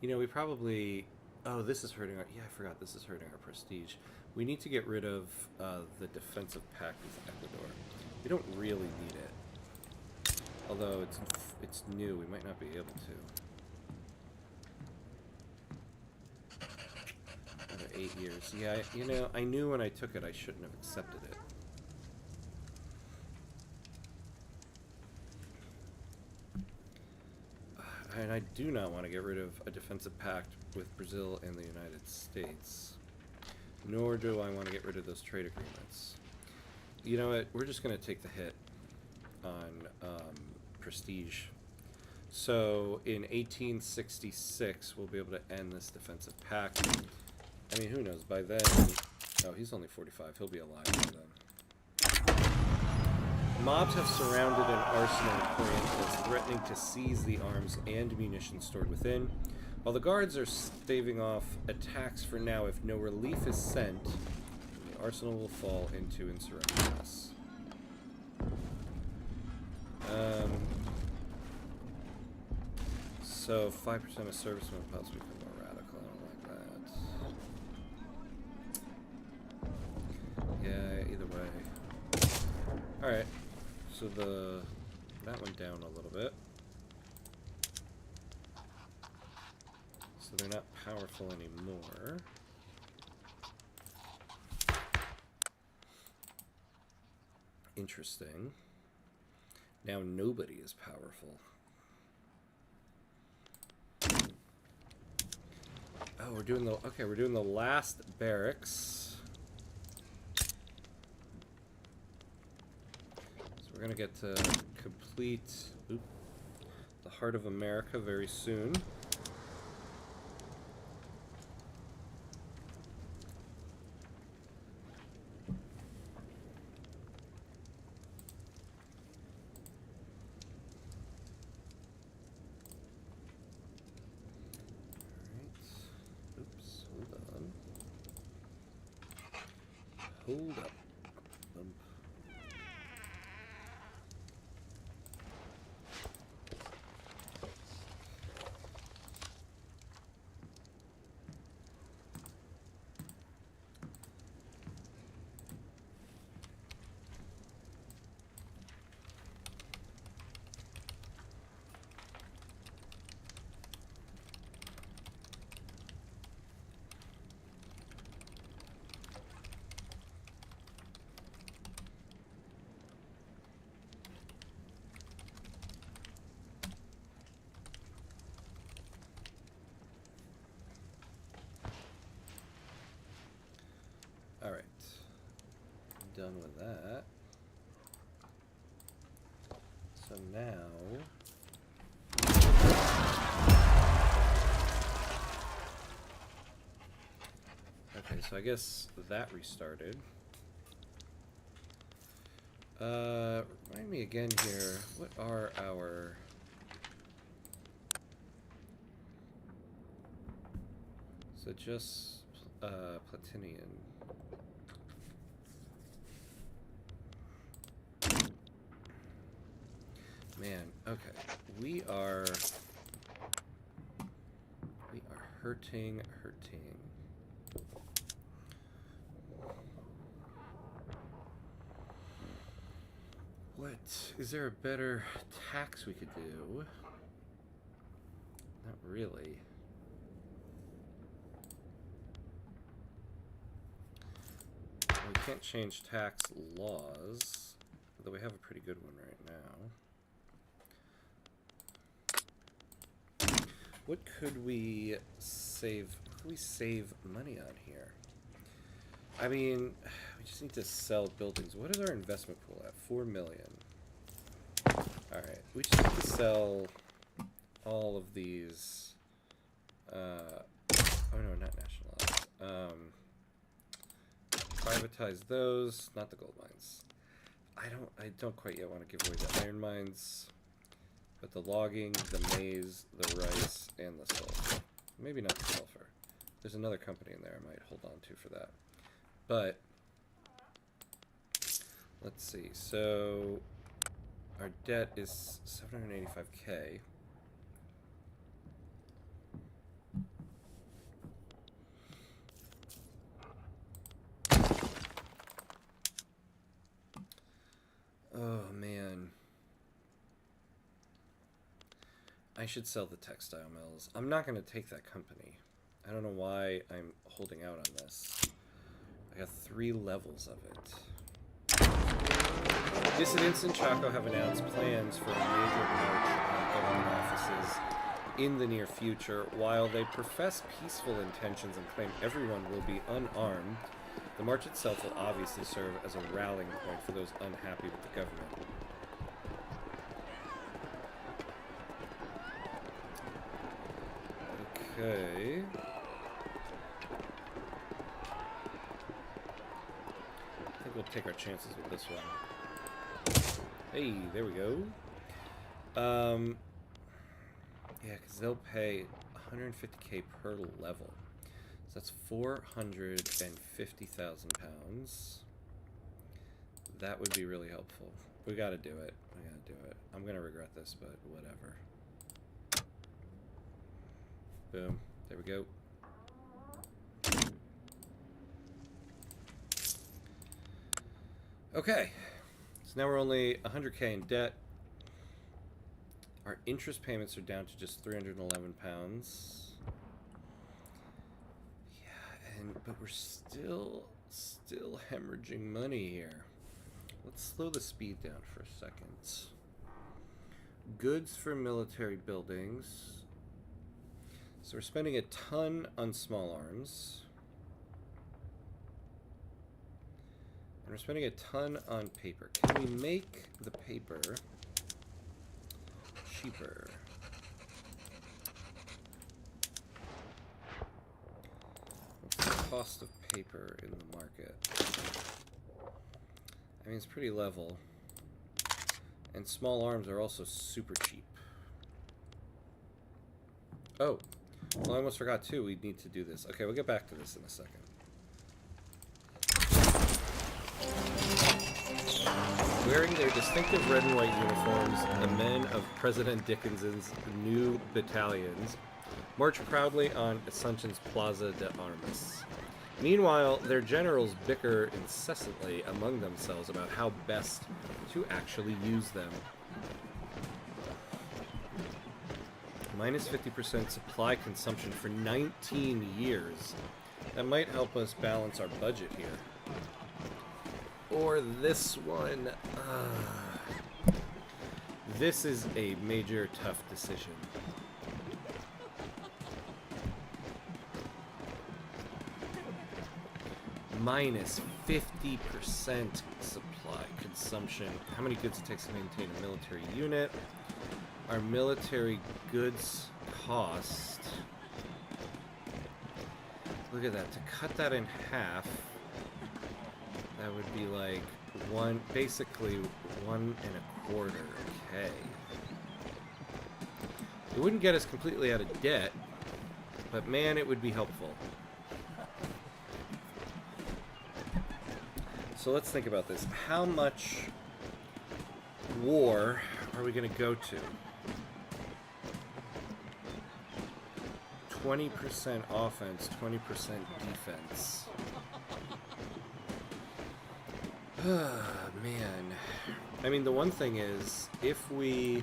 You know, we probably... Oh, this is hurting our... Yeah, I forgot. This is hurting our prestige. We need to get rid of the defensive pact with Ecuador. We don't really need it. Although it's new, we might not be able to. Another 8 years. Yeah, you know, I knew when I took it I shouldn't have accepted it. And I do not want to get rid of a defensive pact with Brazil and the United States. Nor do I want to get rid of those trade agreements. You know what? We're just going to take the hit on prestige. So in 1866, we'll be able to end this defensive pact. I mean, who knows? By then... Oh, he's only 45. He'll be alive by then. Mobs have surrounded an arsenal in Corrientes, threatening to seize the arms and munitions stored within. While the guards are staving off attacks for now, if no relief is sent, the arsenal will fall into insurrectionists. So 5% of servicemen possibly become more radical. I don't like that. Yeah, either way. Alright. So that went down a little bit. So they're not powerful anymore. Interesting. Now nobody is powerful. Oh, we're doing the last barracks. We're going to get to complete the Heart of America very soon. Alright. Oops, hold on. Hold up. Alright, done with that. So now... Okay, so I guess that restarted. Remind me again here, what are our... So just Platinian. Man, okay. We are hurting. What? Is there a better tax we could do? Not really. We can't change tax laws, although we have a pretty good one right now. What could we save? What could we save money on here? I mean, we just need to sell buildings. What is our investment pool at? 4 million. Alright, we just need to sell all of these. Oh no, not nationalize. Privatize those, not the gold mines. I don't quite yet want to give away the iron mines, but the logging, the maize, the rice, and the sulfur. Maybe not the sulfur. There's another company in there I might hold on to for that. But let's see. So our debt is 785K. Oh man. I should sell the textile mills. I'm not going to take that company. I don't know why I'm holding out on this. I got 3 levels of it. Dissidents in Chaco have announced plans for a major march on government offices in the near future. While they profess peaceful intentions and claim everyone will be unarmed, the march itself will obviously serve as a rallying point for those unhappy with the government. Okay. I think we'll take our chances with this one. Hey, there we go. Yeah, because they'll pay 150K per level. So that's 450,000 pounds. That would be really helpful. We gotta do it. We gotta do it. I'm gonna regret this, but whatever. Boom. There we go. Okay. So now we're only 100K in debt. Our interest payments are down to just 311 pounds. Yeah, but we're still hemorrhaging money here. Let's slow the speed down for a second. Goods for military buildings. So we're spending a ton on small arms. And we're spending a ton on paper. Can we make the paper cheaper? What's the cost of paper in the market? I mean, it's pretty level. And small arms are also super cheap. Oh. Well, I almost forgot, too. We need to do this. Okay, we'll get back to this in a second. Wearing their distinctive red and white uniforms, the men of President Dickinson's new battalions march proudly on Asunción's Plaza de Armas. Meanwhile, their generals bicker incessantly among themselves about how best to actually use them. Minus 50% supply consumption for 19 years. That might help us balance our budget here. Or this one. This is a major tough decision. Minus 50% supply consumption. How many goods it takes to maintain a military unit? Our military goods cost. Look at that. To cut that in half, that would be like basically 1.25K. It wouldn't get us completely out of debt, but man, it would be helpful. So let's think about this. How much war are we going to go to? 20% offense, 20% defense. Man. I mean, the one thing is, if we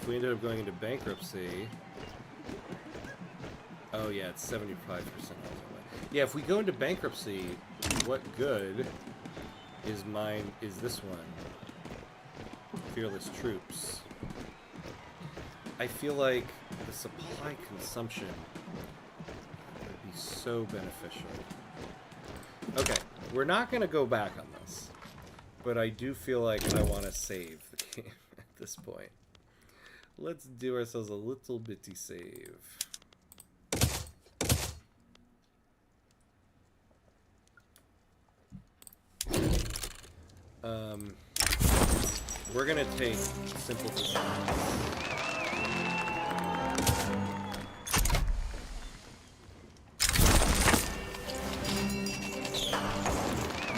ended up going into bankruptcy... Oh yeah, it's 75% off. Yeah, if we go into bankruptcy, what good is this one? Fearless Troops. I feel like the supply consumption would be so beneficial. Okay, we're not going to go back on this, but I do feel like I want to save the game at this point. Let's do ourselves a little bitty save. We're gonna take simple performance.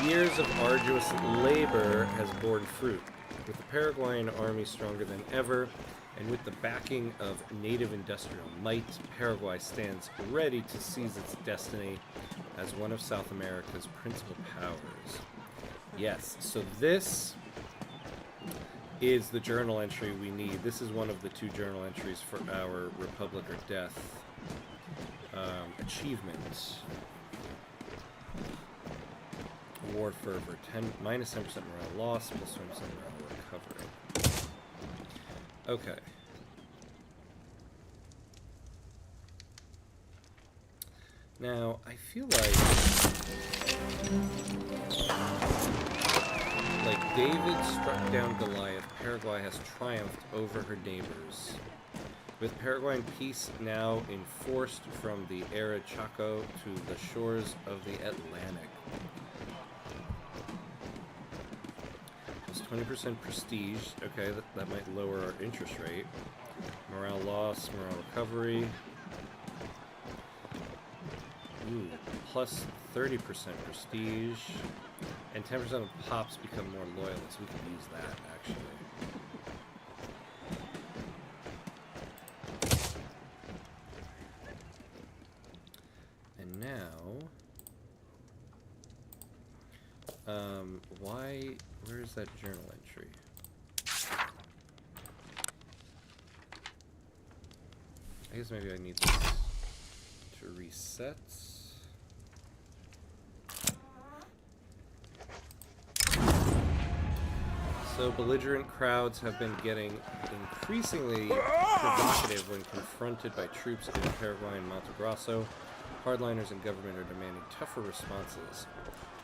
Years of arduous labor has borne fruit. With the Paraguayan army stronger than ever, and with the backing of native industrial might, Paraguay stands ready to seize its destiny as one of South America's principal powers. Yes, so this is the journal entry we need. This is one of the 2 journal entries for our Republic or Death achievement. War fervor, minus 10% morale loss, plus 20% morale recovery. Okay. Now, I feel like David struck down Goliath, Paraguay has triumphed over her neighbors. With Paraguayan peace now enforced from the Era Chaco to the shores of the Atlantic. Plus 20% prestige. Okay, that might lower our interest rate. Morale loss, morale recovery. Ooh, plus 30% prestige. And 10% of pops become more loyalists. We can use that, actually. And now... where is that journal entry? I guess maybe I need this to reset. So belligerent crowds have been getting increasingly provocative when confronted by troops in Paraguay and Mato Grosso. Hardliners and government are demanding tougher responses,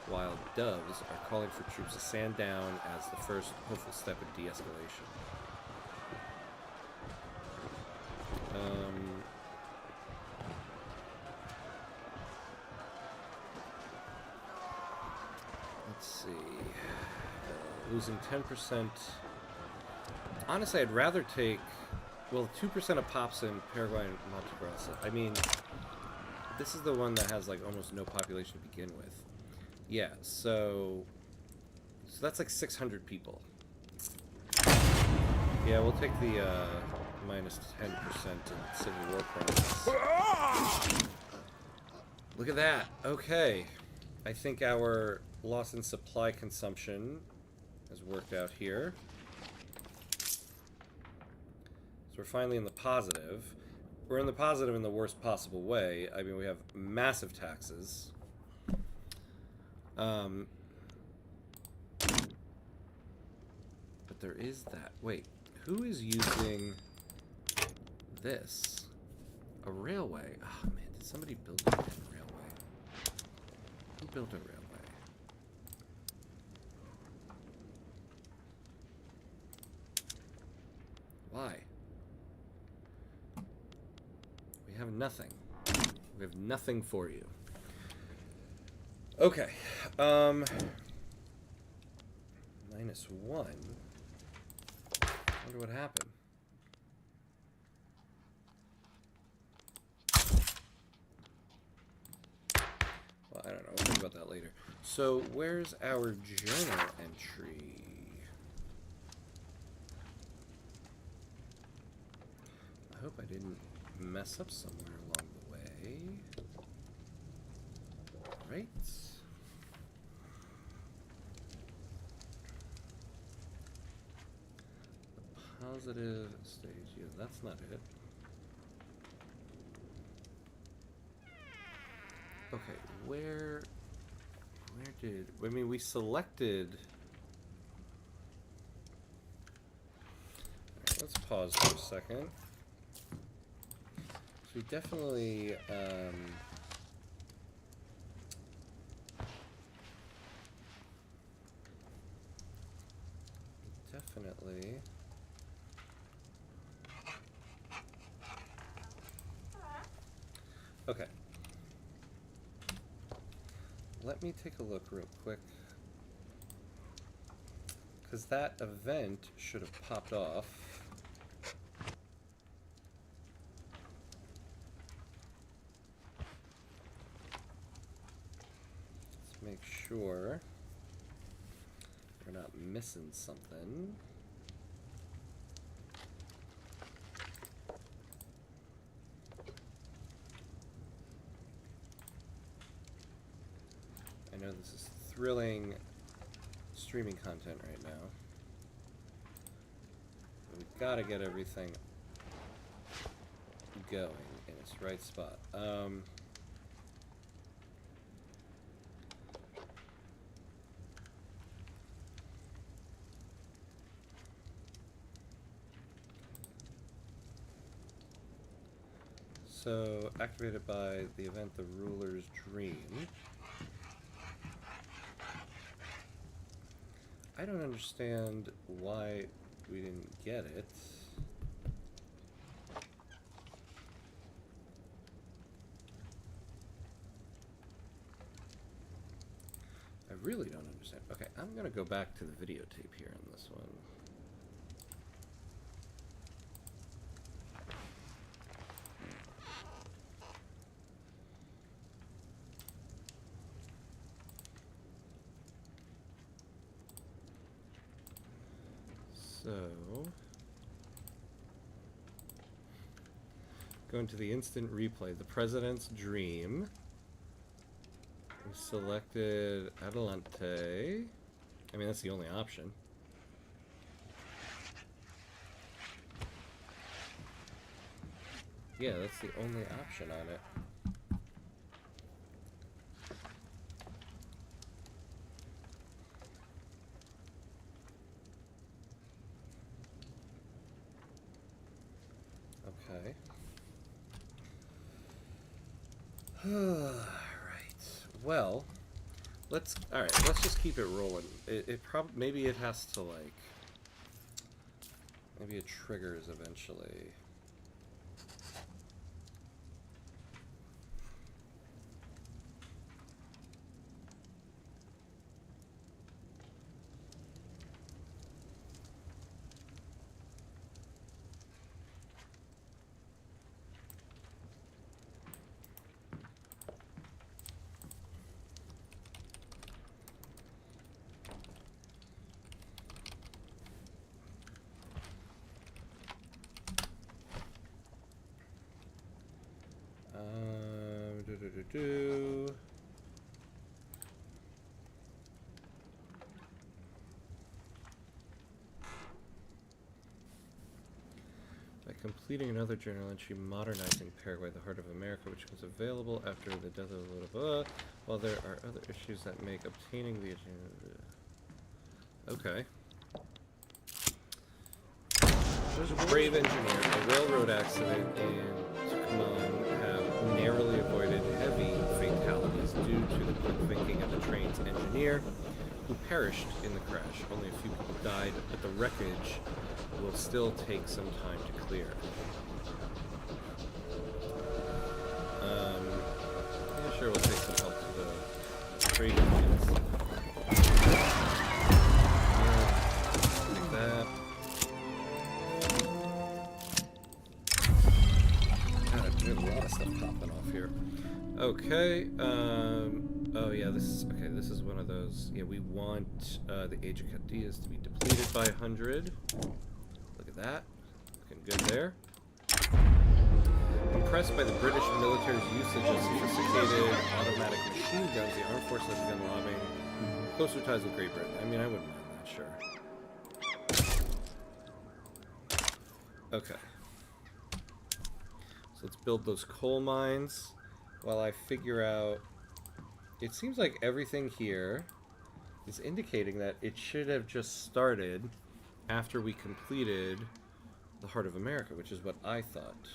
while doves are calling for troops to stand down as the first hopeful step in de-escalation. Let's see. Losing 10%. Honestly, I'd rather take, well, 2% of pops in Paraguay and Mato Grosso. I mean, this is the one that has like almost no population to begin with. Yeah, so that's like 600 people. Yeah, we'll take the minus 10% in Civil War progress. Look at that. Okay. I think our loss in supply consumption has worked out here. So we're finally in the positive. We're in the positive in the worst possible way. I mean, we have massive taxes. But there is that. Wait, who is using this? A railway? Oh man, did somebody build a railway? Who built a railway? Why? We have nothing. We have nothing for you. Okay. -1. I wonder what happened. Well, I don't know. We'll think about that later. So, where's our journal entry? I hope I didn't mess up somewhere along the way. Right? The positive stage. Yeah, that's not it. Okay, where did... I mean, we selected... Alright, let's pause for a second. we definitely definitely okay. Let me take a look real quick, because that event should have popped off. Let's make sure we're not missing something. I know this is thrilling streaming content right now, but we've got to get everything going in its right spot. So, activated by the event The Ruler's Dream. I don't understand why we didn't get it. I really don't understand. Okay, I'm gonna go back to the videotape here on this one. So, going to the instant replay, the President's Dream. We selected Adelante. I mean, that's the only option. Yeah, that's the only option on it. Okay. Alright. Well, let's just keep it rolling. Maybe it has to, like, maybe it triggers eventually. By completing another journal entry modernizing Paraguay, the Heart of America, which was available after the death of blah, while there are other issues that make obtaining the okay. There's a brave engineer. A railroad accident in Tucumán have narrowly avoided heavy fatalities due to the quick thinking of the train's engineer, who perished in the crash. Only a few people died, but the wreckage will still take some time to clear. Yeah, sure, we'll take some help to the trade unions. Take that. God, we have a lot of stuff popping off here. Okay, oh yeah, this is one of those. Yeah, we want the Age of Cadiz to be depleted by 100. Look at that. Looking good there. Impressed by the British military's usage of sophisticated automatic machine guns, the armed forces have been lobbying closer ties with Great Britain. I mean, I wouldn't mind that, sure. Okay. So let's build those coal mines while I figure out... It seems like everything here is indicating that it should have just started after we completed the Heart of America, which is what I thought.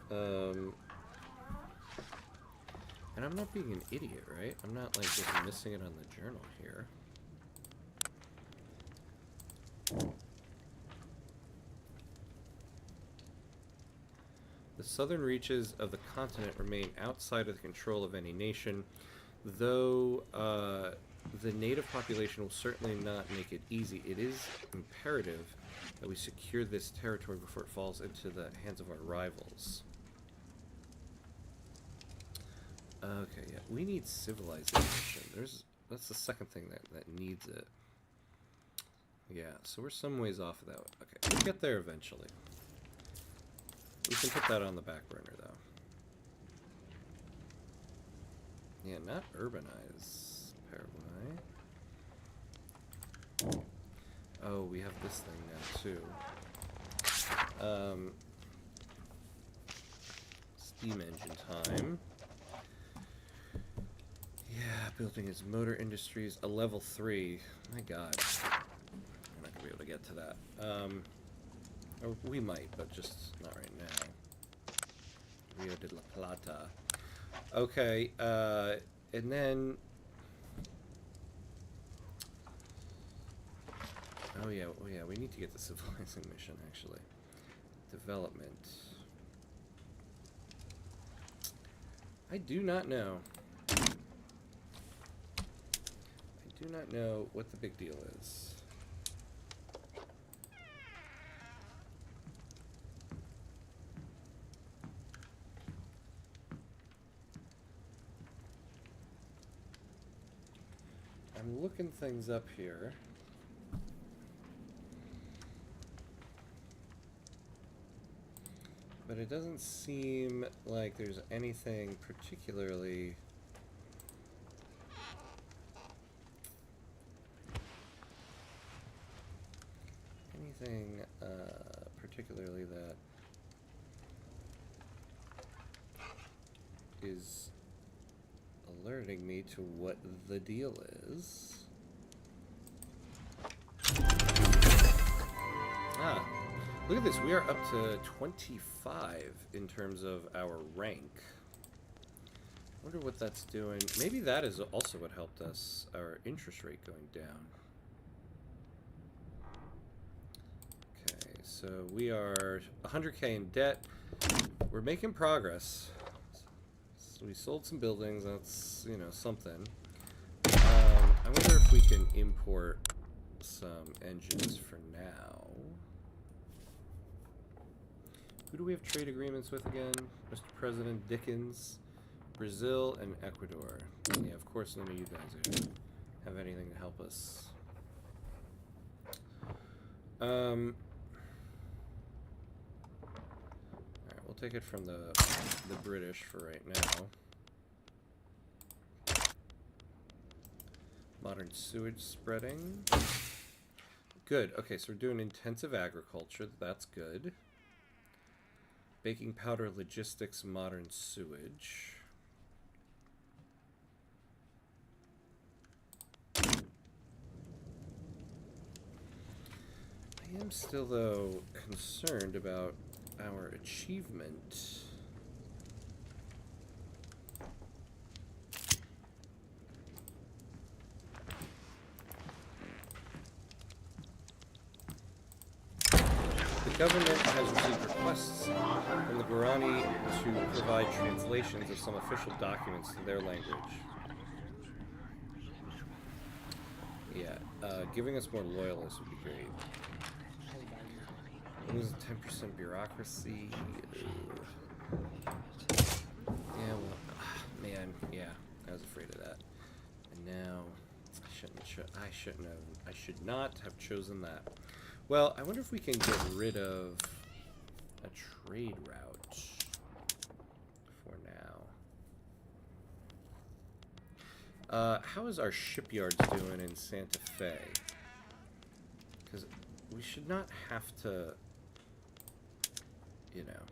And I'm not being an idiot, right? I'm not, like, just missing it on the journal here. The southern reaches of the continent remain outside of the control of any nation, though the native population will certainly not make it easy. It is imperative that we secure this territory before it falls into the hands of our rivals. Okay, yeah, we need civilization. That's the second thing that needs it. Yeah, so we're some ways off of that. Okay, we'll get there eventually. We can put that on the back burner, though. Yeah, not urbanize Paraguay. Oh, we have this thing now, too. Steam engine time. Yeah, building its motor industries. A level 3. My god. We're not going to be able to get to that. Or we might, but just not right now. Rio de la Plata. Okay, and then... Oh yeah, we need to get the civilizing mission, actually. Development. I do not know. I do not know what the big deal is. I'm looking things up here. But it doesn't seem like there's anything particularly... particularly that is alerting me to what the deal is. Ah, look at this. We are up to 25 in terms of our rank. I wonder what that's doing. Maybe that is also what helped us, our interest rate going down. Okay, so we are 100K in debt. We're making progress. So we sold some buildings. That's, you know, something. I wonder if we can import some engines for now. Who do we have trade agreements with again? Mr. President Dickens, Brazil, and Ecuador. Yeah, of course none of you guys have anything to help us. Alright, we'll take it from the British for right now. Modern sewage spreading. Good. Okay, so we're doing intensive agriculture. That's good. Baking powder logistics, modern sewage. I am still, though, concerned about our achievement. The government has received requests from the Guarani to provide translations of some official documents to their language. Yeah, giving us more loyalists would be great. Losing 10% bureaucracy. Yeah, well, man, yeah, I was afraid of that. And now, I should not have chosen that. Well, I wonder if we can get rid of a trade route for now. How is our shipyards doing in Santa Fe? Because we should not have to, you know.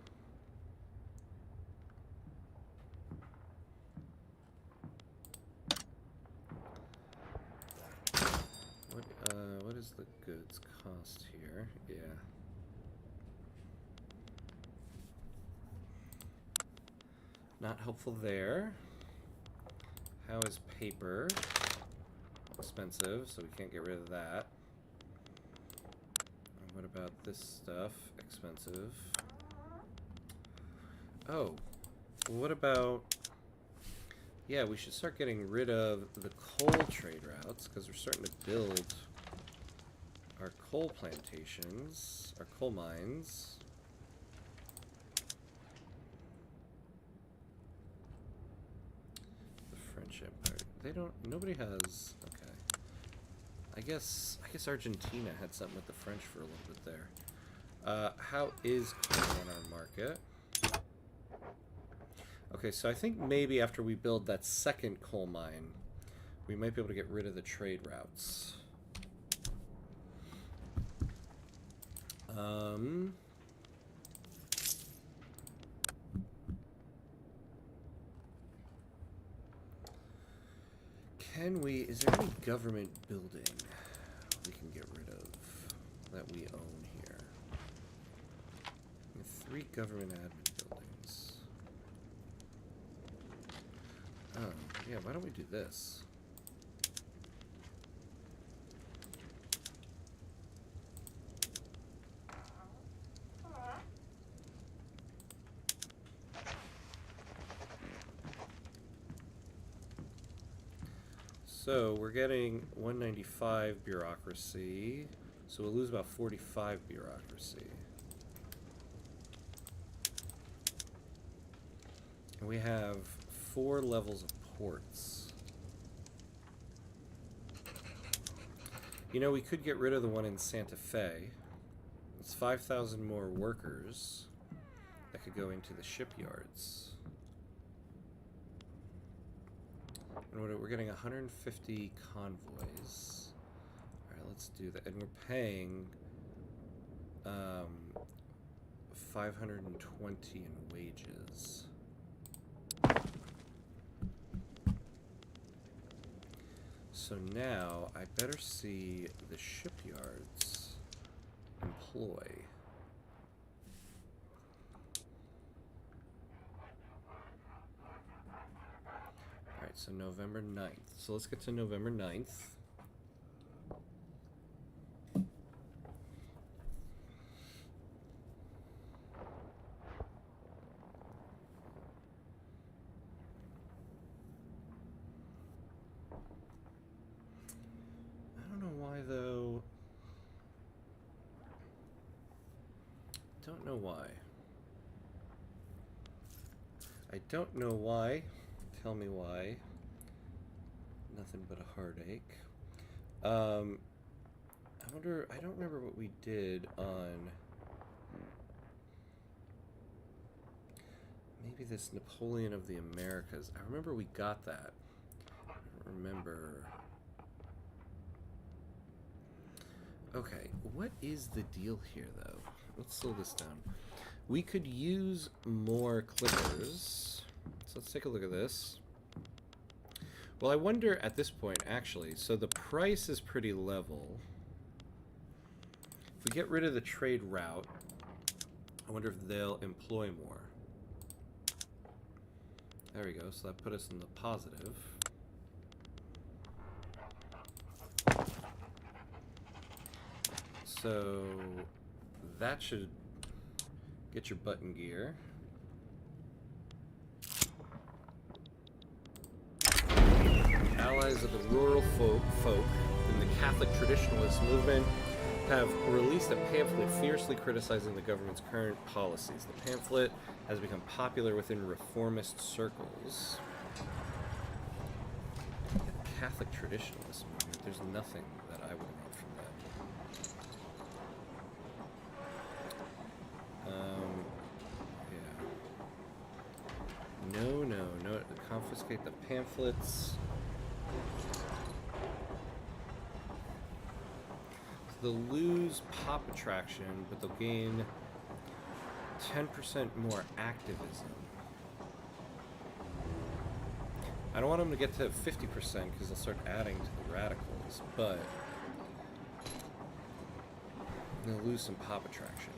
What is the goods cost here? Yeah. Not helpful there. How is paper? Expensive, so we can't get rid of that. And what about this stuff? Expensive. Oh, what about... Yeah, we should start getting rid of the coal trade routes, because we're starting to build our coal plantations, our coal mines. The French Empire. They don't... Nobody has... Okay. I guess Argentina had something with the French for a little bit there. How is coal on our market? Okay, so I think maybe after we build that second coal mine, we might be able to get rid of the trade routes. Can we... Is there any government building we can get rid of that we own here? We have 3 government admin buildings. Oh, yeah, why don't we do this? So we're getting 195 bureaucracy, so we'll lose about 45 bureaucracy. And we have 4 levels of ports. You know, we could get rid of the one in Santa Fe. It's 5,000 more workers that could go into the shipyards. And we're getting 150 convoys. Alright, let's do that. And we're paying 520 in wages. So now I better see the shipyards employ. Alright, so November 9th. So let's get to November 9th. I don't know why though. Don't know why. I don't know why. Tell me why. Nothing but a heartache. I wonder, I don't remember what we did on maybe this Napoleon of the Americas. I remember we got that. I don't remember. Okay, what is the deal here though? Let's slow this down. We could use more clippers. So let's take a look at this. Well, I wonder at this point, actually, so the price is pretty level. If we get rid of the trade route, I wonder if they'll employ more. There we go, so that put us in the positive. So that should get your butt in gear. Allies of the rural folk in the Catholic traditionalist movement have released a pamphlet fiercely criticizing the government's current policies. The pamphlet has become popular within reformist circles. The Catholic traditionalist movement, there's nothing that I would want from them. Yeah. No. Confiscate the pamphlets. They'll lose pop attraction, but they'll gain 10% more activism. I don't want them to get to 50% because they'll start adding to the radicals, but they'll lose some pop attraction.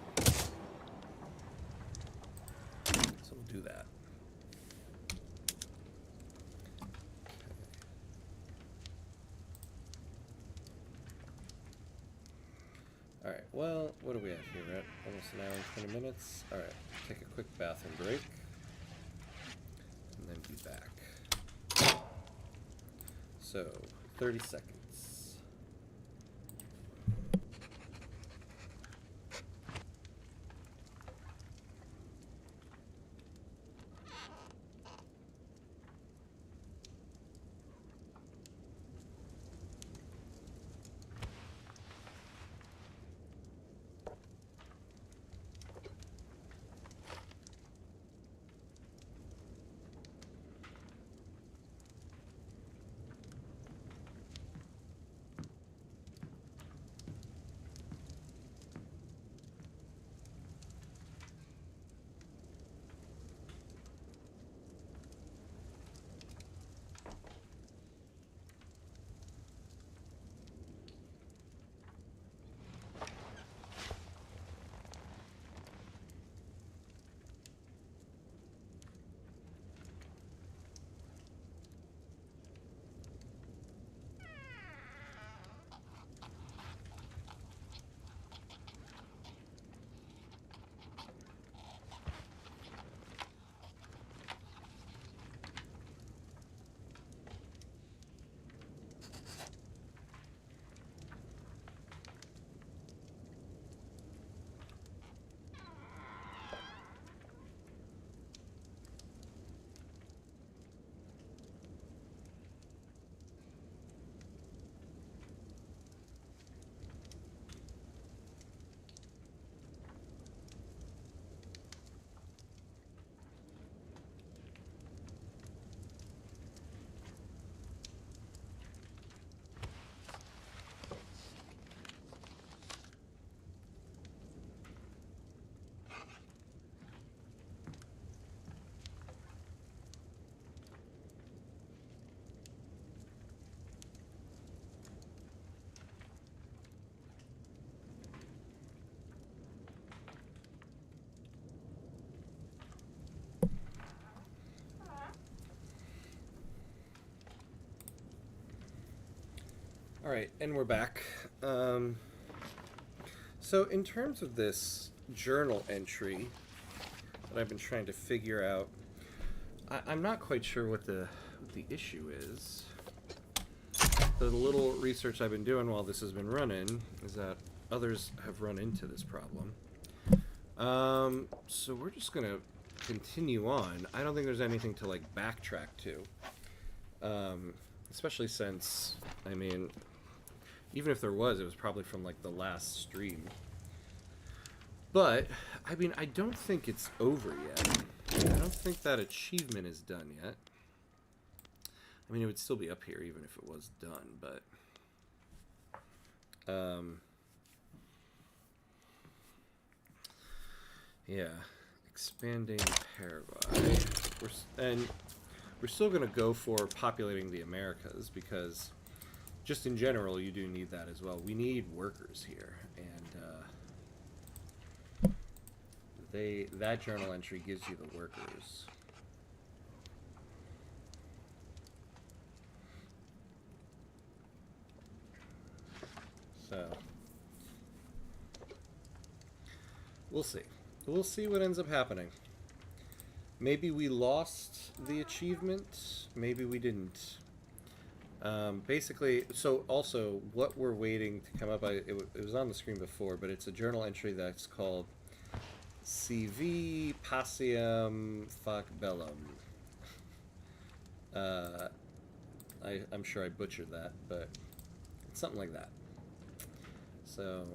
So we'll do that. well, what are we at here? We're at almost an hour and 20 minutes. Alright, take a quick bathroom break. And then be back. So, 30 seconds. All right, and we're back. So in terms of this journal entry that I've been trying to figure out, I'm not quite sure what the issue is. The little research I've been doing while this has been running is that others have run into this problem. So we're just gonna continue on. I don't think there's anything to like backtrack to, especially since, I mean, even if there was, it was probably from like the last stream. But I mean, I don't think it's over yet. I don't think that achievement is done yet. I mean, it would still be up here even if it was done, but yeah, expanding Paraguay. We're still going to go for populating the Americas because just in general, you do need that as well. We need workers here, and that journal entry gives you the workers. So we'll see. We'll see what ends up happening. Maybe we lost the achievement. Maybe we didn't. Basically, so also what we're waiting to come up, it was on the screen before, but it's a journal entry that's called CV Paciam Fac Bellum. I'm sure I butchered that, but it's something like that. So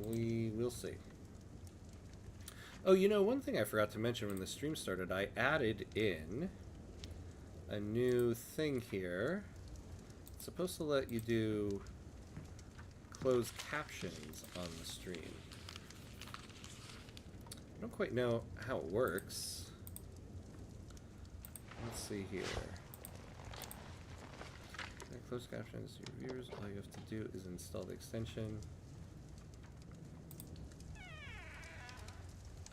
we will see. Oh, you know, one thing I forgot to mention when the stream started, I added in a new thing here. It's supposed to let you do closed captions on the stream. I don't quite know how it works. Let's see here. Closed captions to your viewers. All you have to do is install the extension.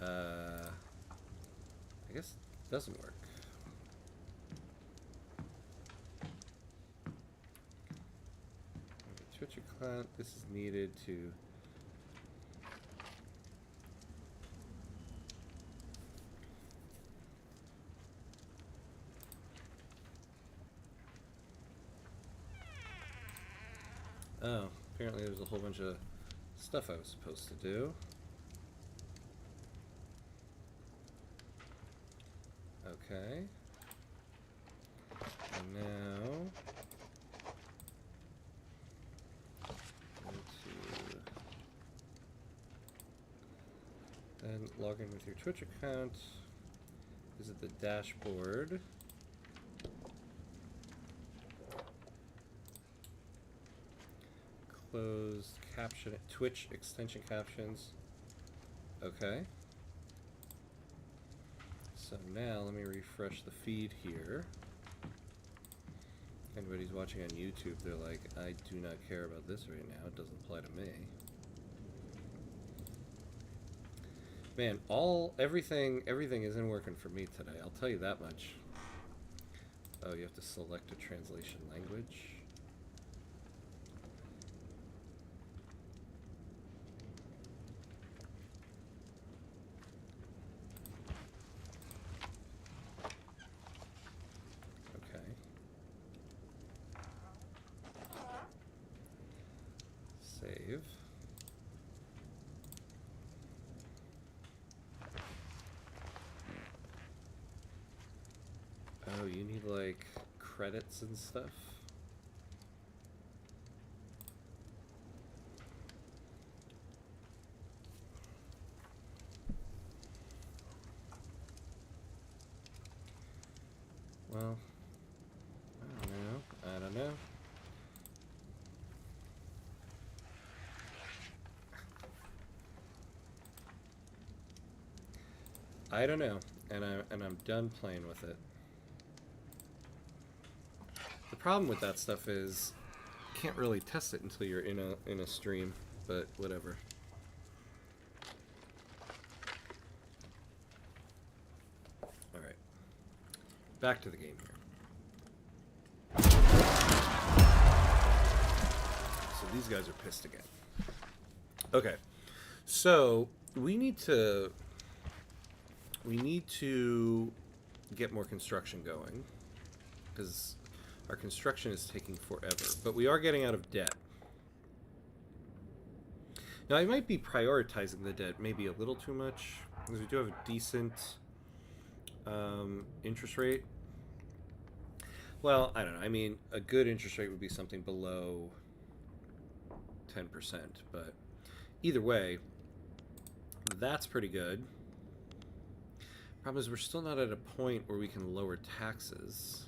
I guess it doesn't work. Twitch account. This is needed to Oh, apparently there's a whole bunch of stuff I was supposed to do. Okay. And now then log in with your Twitch account. Visit the dashboard. Closed caption, Twitch extension captions. Okay. So now let me refresh the feed here. If anybody's watching on YouTube, they're like, I do not care about this right now. It doesn't apply to me. Man, everything isn't working for me today. I'll tell you that much. Oh, you have to select a translation language. Okay. Save. Oh, you need like credits and stuff? Well, I don't know. I don't know, and I'm done playing with it. The problem with that stuff is you can't really test it until you're in a stream, but whatever. All right, back to the game here. So these guys are pissed again. Okay, so we need to get more construction going because our construction is taking forever, but we are getting out of debt. Now, I might be prioritizing the debt maybe a little too much, because we do have a decent interest rate. Well, I don't know. I mean, a good interest rate would be something below 10%, but either way, that's pretty good. Problem is, we're still not at a point where we can lower taxes.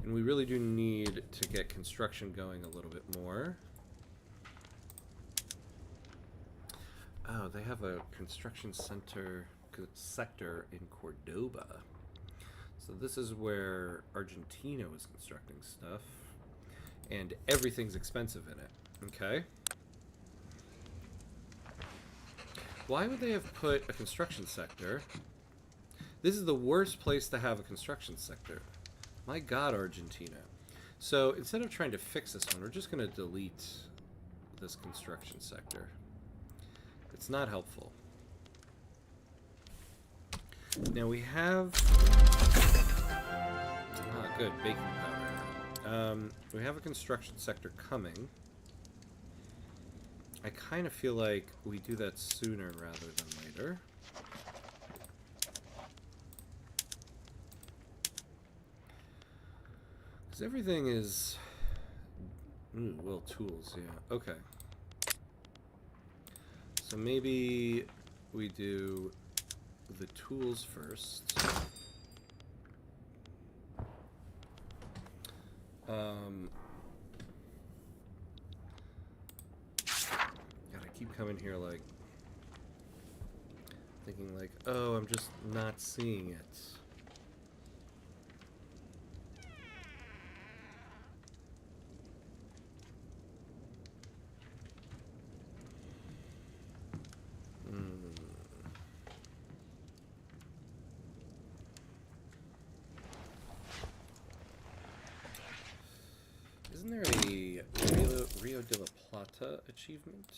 And we really do need to get construction going a little bit more. Oh, they have a construction sector in Cordoba. So this is where Argentina was constructing stuff. And everything's expensive in it. Okay. Why would they have put a construction sector? This is the worst place to have a construction sector. My God, Argentina. So instead of trying to fix this one, we're just going to delete this construction sector. It's not helpful. Now we have... Ah, good, baking powder. We have a construction sector coming. I kind of feel like we do that sooner rather than later. Because everything is... Ooh, well, tools, yeah. Okay. So maybe we do the tools first. God, I keep coming here like thinking like, oh, I'm just not seeing it. Isn't there a Rio de la Plata achievement?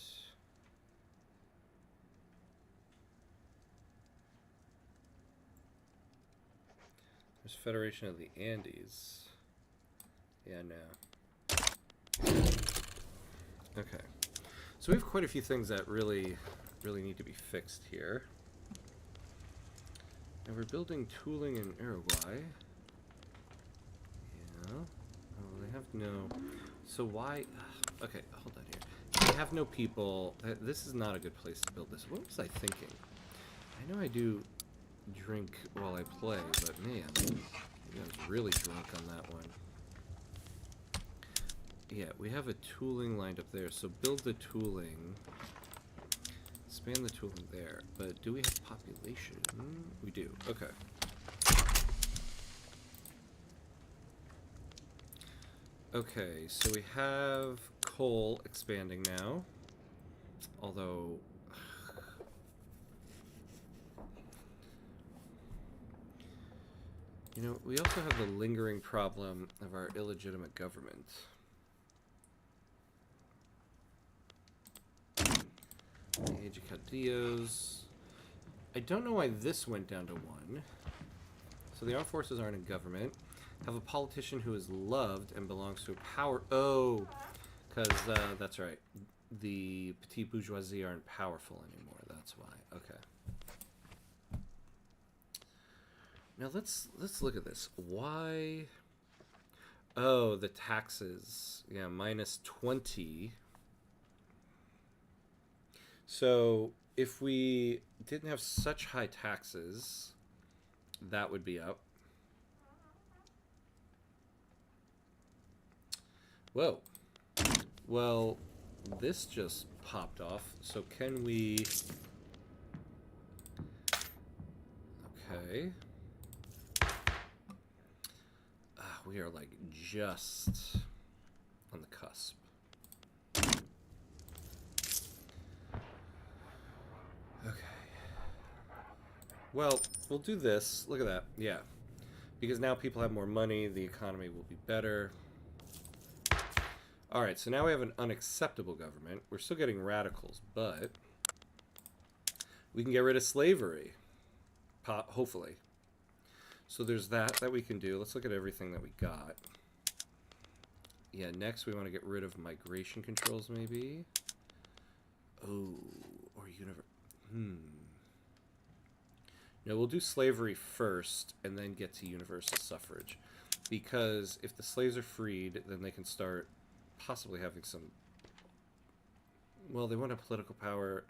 There's Federation of the Andes. Yeah, no. Okay. So we have quite a few things that really need to be fixed here. And we're building tooling in Paraguay. Yeah. Oh, they have no... So why... Okay, hold on here. They have no people. This is not a good place to build this. What was I thinking? I know I do drink while I play, but man, I was really drunk on that one. Yeah, we have a tooling lined up there, so build the tooling. Expand the tooling there. But do we have population? We do. Okay. Okay, so we have coal expanding now. Although... You know, we also have the lingering problem of our illegitimate government. The Age of Caudillos. I don't know why this went down to 1. So the armed forces aren't in government. Have a politician who is loved and belongs to a power... Oh! Because, that's right. The petite bourgeoisie aren't powerful anymore. That's why. Okay. Now let's look at this. Why... Oh, the taxes. Yeah, minus 20. So, if we didn't have such high taxes, that would be up. Whoa. Well, this just popped off. So can we... Okay. We are like just on the cusp. Okay. Well, we'll do this. Look at that. Yeah. Because now people have more money, the economy will be better. Alright, so now we have an unacceptable government. We're still getting radicals, but we can get rid of slavery. Hopefully. So there's that we can do. Let's look at everything that we got. Yeah, next we want to get rid of migration controls, maybe. Oh, or No, we'll do slavery first, and then get to universal suffrage. Because if the slaves are freed, then they can start possibly having some... Well, they won't have political power,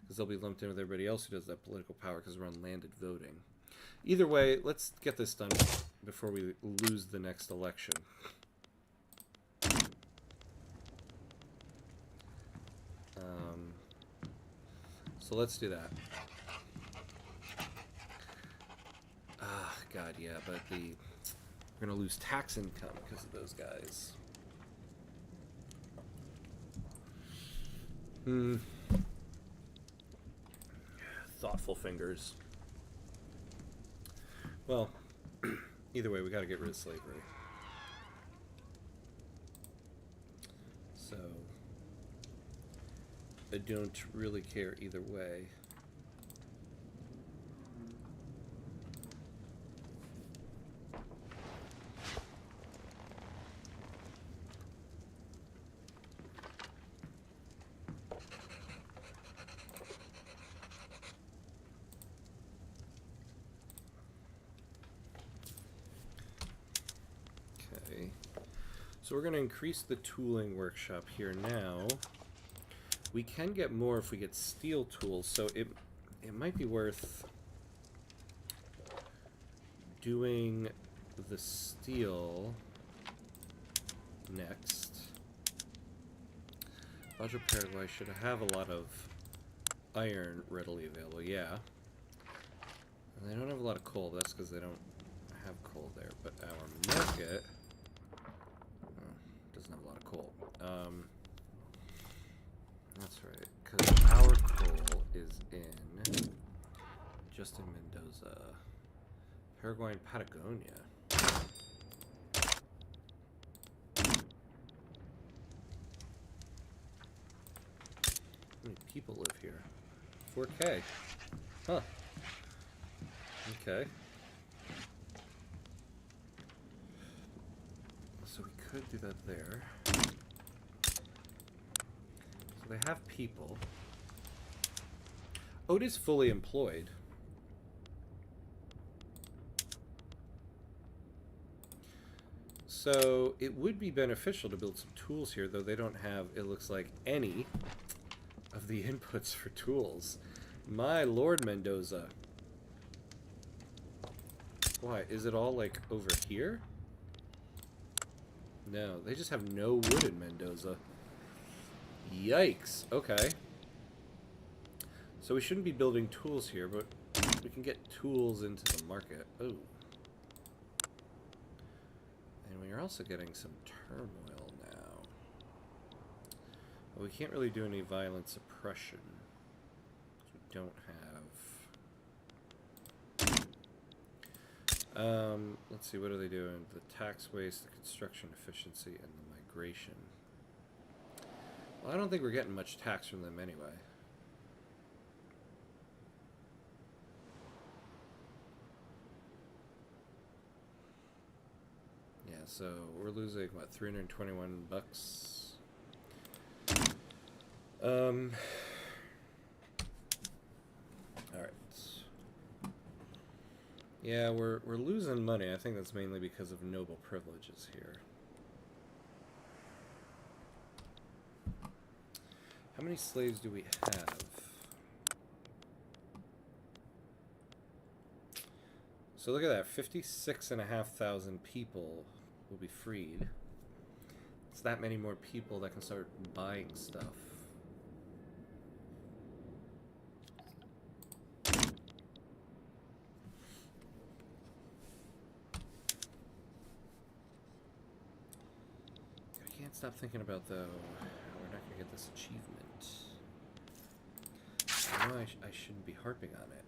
because they'll be lumped in with everybody else who does that political power, because we're on landed voting. Either way, let's get this done before we lose the next election. So let's do that. Ah, God, yeah, but we're gonna lose tax income because of those guys. Thoughtful fingers. Well, either way, we got to get rid of slavery. So, I don't really care either way. So we're going to increase the tooling workshop here now. We can get more if we get steel tools, so it might be worth doing the steel next. Paraguay should have a lot of iron readily available, yeah. And they don't have a lot of coal, that's because they don't have coal there, but our market... doesn't have a lot of coal. That's right, because our coal is in just in Mendoza, Paraguay, and Patagonia. How many people live here? 4K. Huh. Okay. So we could do that there. They have people. Oh, it is fully employed. So it would be beneficial to build some tools here, though they don't have, it looks like, any of the inputs for tools. My lord, Mendoza. Why? Is it all, like, over here? No, they just have no wood in Mendoza. Yikes. Okay. So we shouldn't be building tools here, but we can get tools into the market. Oh. And we're also getting some turmoil now. Well, we can't really do any violent suppression. We don't have... let's see, what are they doing? The tax waste, the construction efficiency, and the migration. Well, I don't think we're getting much tax from them anyway. Yeah, so we're losing, what, 321 bucks? Alright. Yeah, we're losing money. I think that's mainly because of noble privileges here. How many slaves do we have? So look at that, 56,500 people will be freed. It's that many more people that can start buying stuff. I can't stop thinking about, though, we're not going to get this achievement. I know I shouldn't be harping on it.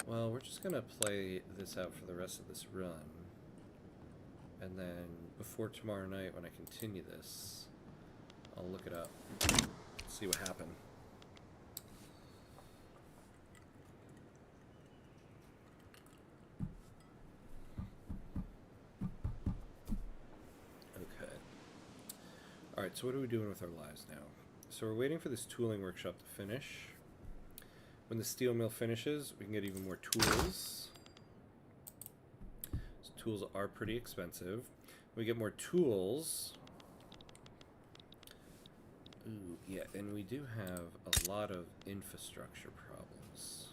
Well, we're just going to play this out for the rest of this run. And then, before tomorrow night, when I continue this, I'll look it up. See what happened. Okay. Alright, so what are we doing with our lives now? So we're waiting for this tooling workshop to finish. When the steel mill finishes, we can get even more tools. So tools are pretty expensive. We get more tools. Ooh, yeah, and we do have a lot of infrastructure problems.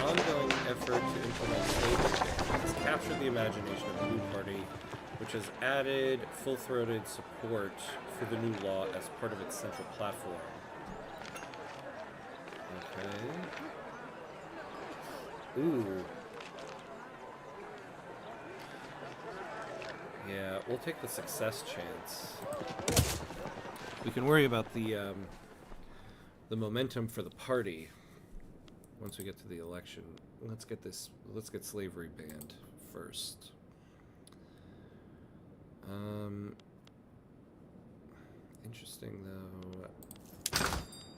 Ongoing effort to implement slavery has captured the imagination of the Blue Party, which has added full-throated support for the new law as part of its central platform. Okay. Ooh. Yeah, we'll take the success chance. We can worry about the momentum for the party. Once we get to the election, let's get slavery banned first. Interesting though.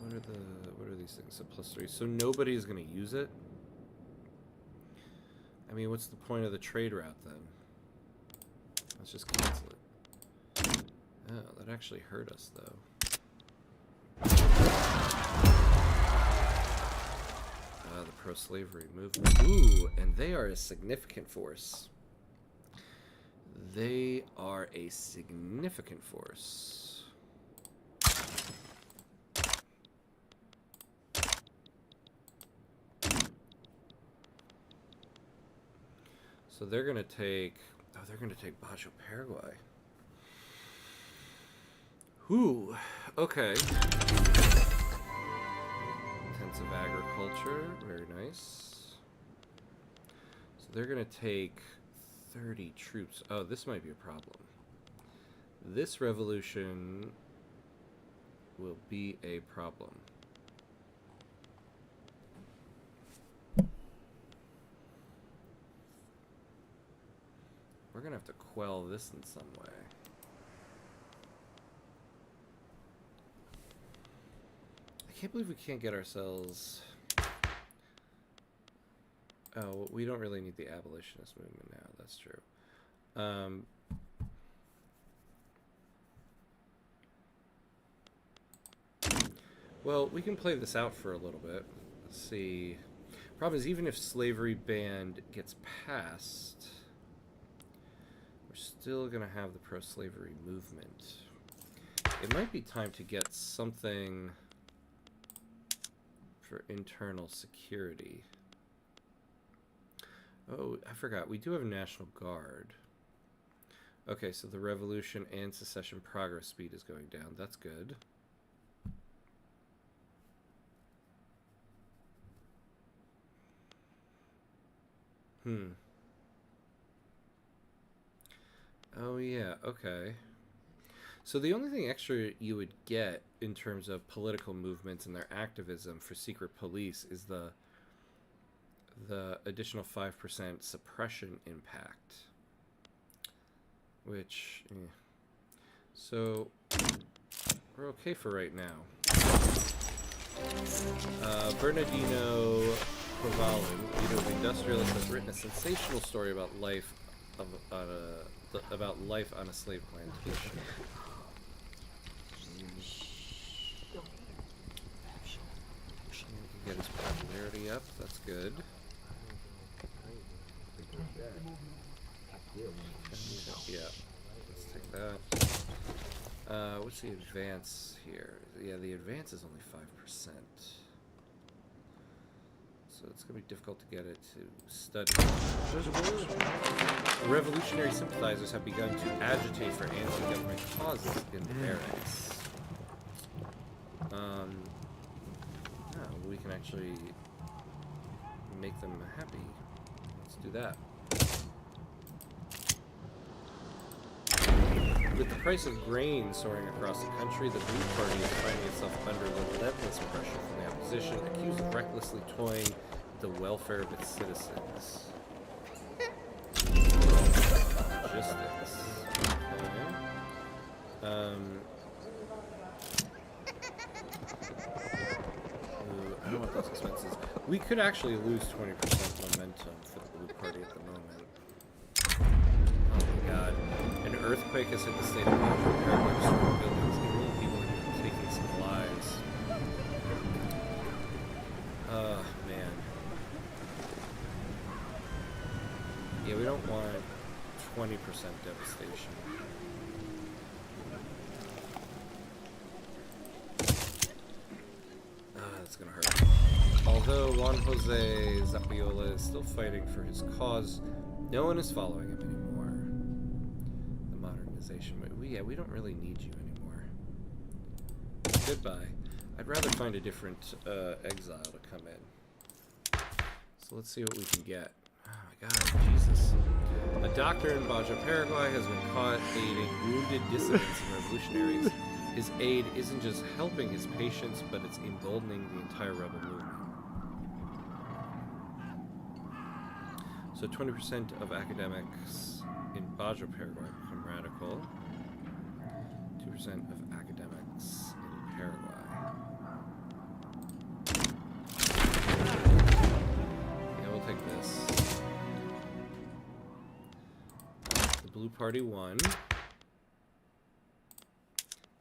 What are these things? So +3. So nobody's gonna use it? I mean, what's the point of the trade route then? Let's just cancel it. Oh, that actually hurt us though. The pro-slavery movement. Ooh, and they are a significant force. They are a significant force. So they're going to take... Oh, they're going to take Bajo, Paraguay. Ooh, okay. Intensive agriculture, very nice. So they're gonna take 30 troops. Oh, this might be a problem. This revolution will be a problem. We're gonna have to quell this in some way. can't believe we can't get ourselves... Oh, we don't really need the abolitionist movement now. That's true. Well, we can play this out for a little bit. Let's see. Problem is, even if slavery ban gets passed, we're still going to have the pro-slavery movement. It might be time to get something for internal security. Oh, I forgot. We do have a National Guard. Okay, so the revolution and secession progress speed is going down. That's good. Oh, yeah. Okay. So the only thing extra you would get in terms of political movements and their activism for secret police is the additional 5% suppression impact, which, so we're okay for right now. Bernardino Provalin, leader of industrialists, has written a sensational story about life on a slave plantation. Get his popularity up. That's good. Yeah, let's take that. What's the advance here? Yeah, the advance is only 5%. So it's going to be difficult to get it to study. Revolutionary sympathizers have begun to agitate for anti-government causes in the barracks. We can actually make them happy. Let's do that. With the price of grain soaring across the country, the Blue Party is finding itself under relentless pressure from the opposition, accused of recklessly toying with the welfare of its citizens. Logistics. Okay. I don't want those expenses. We could actually lose 20% momentum for the Blue Party at the moment. Oh my god. An earthquake has hit the state of Paraguay, destroying buildings, even people are taking some lives. Man. Yeah, we don't want 20% devastation. That's gonna hurt. Although Juan Jose Zapiola is still fighting for his cause, no one is following him anymore. The modernization. We don't really need you anymore. Goodbye. I'd rather find a different exile to come in. So let's see what we can get. Oh my god, Jesus. A doctor in Baja, Paraguay has been caught aiding wounded dissidents and revolutionaries. His aid isn't just helping his patients, but it's emboldening the entire rebel movement. So 20% of academics in Baja, Paraguay become radical. 2% of academics in Paraguay. Yeah, we'll take this. The Blue Party won.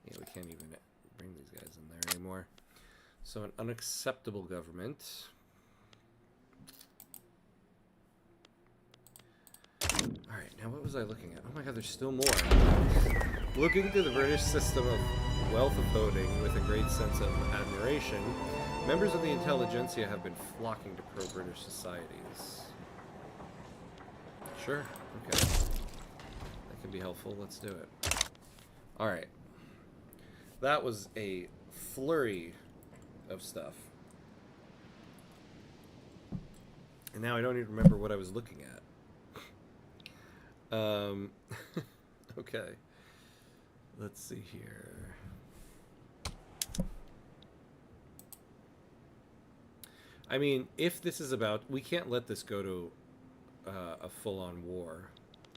Yeah, we can't even bring these guys in there anymore. So an unacceptable government. Alright, now what was I looking at? Oh my god, there's still more. Looking through the British system of wealth of voting with a great sense of admiration, members of the intelligentsia have been flocking to pro-British societies. Sure, okay. That can be helpful, let's do it. Alright. That was a flurry of stuff. And now I don't even remember what I was looking at. Okay. Let's see here. I mean, if this is about... We can't let this go to a full-on war.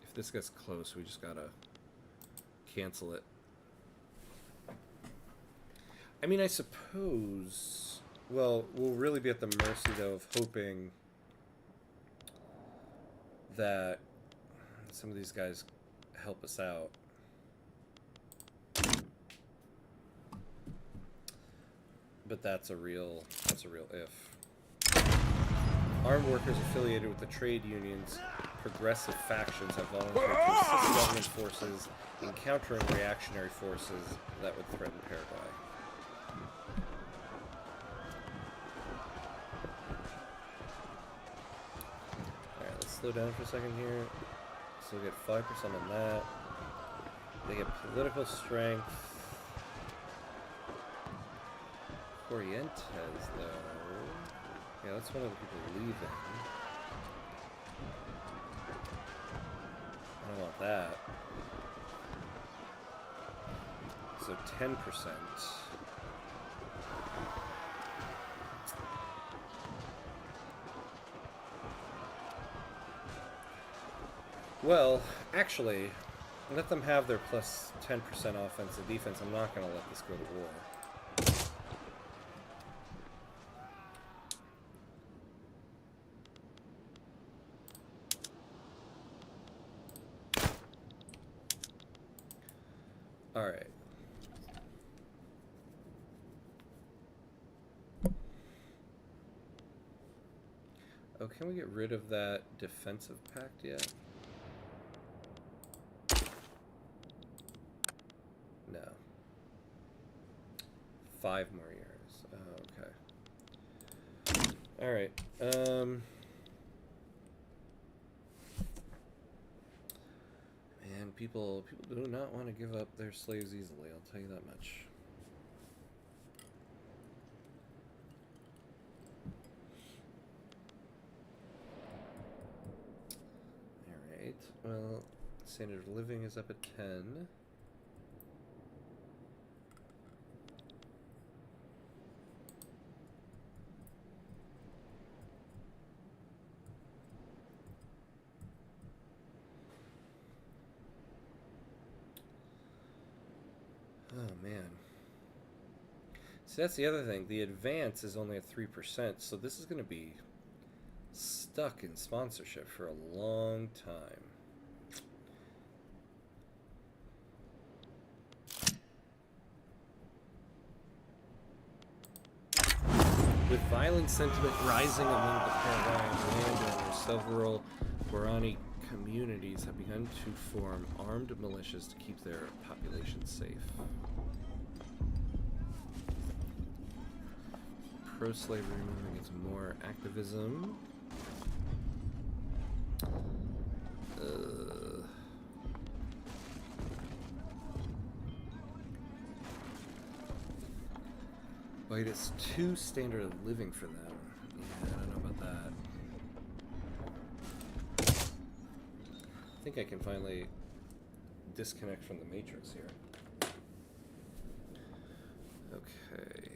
If this gets close, we just gotta cancel it. I mean, I suppose. Well, we'll really be at the mercy, though, of hoping that some of these guys help us out. But that's a real if. Armed workers affiliated with the trade unions' progressive factions have volunteered to assist government forces in countering reactionary forces that would threaten Paraguay. Alright, let's slow down for a second here. So we get 5% on that. They get political strength. Corrientes, though. Yeah, that's one of the people leaving. I don't want that. So 10%. Well, actually, let them have their plus 10% offense and defense. I'm not going to let this go to war. Alright. Oh, can we get rid of that defensive pact yet? No. 5 more years. Oh, okay. Alright. Man, people do not want to give up their slaves easily, I'll tell you that much. Alright, well, standard of living is up at 10. Oh, man. See, that's the other thing. The advance is only at 3%, so this is going to be stuck in sponsorship for a long time. With violent sentiment rising among the Paraguayan landowners, several Guarani communities have begun to form armed militias to keep their population safe. Pro-slavery movement gets more activism. Wait, it's 2 standard of living for them. Yeah, I don't know about that. I think I can finally disconnect from the matrix here. Okay.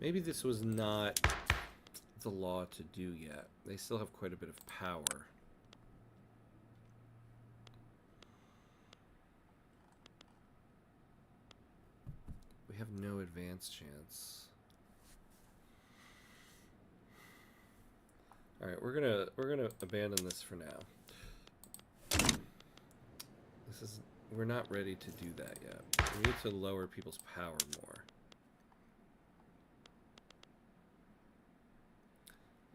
Maybe this was not the law to do yet. They still have quite a bit of power. We have no advance chance. All right, we're gonna abandon this for now. We're not ready to do that yet. We need to lower people's power more.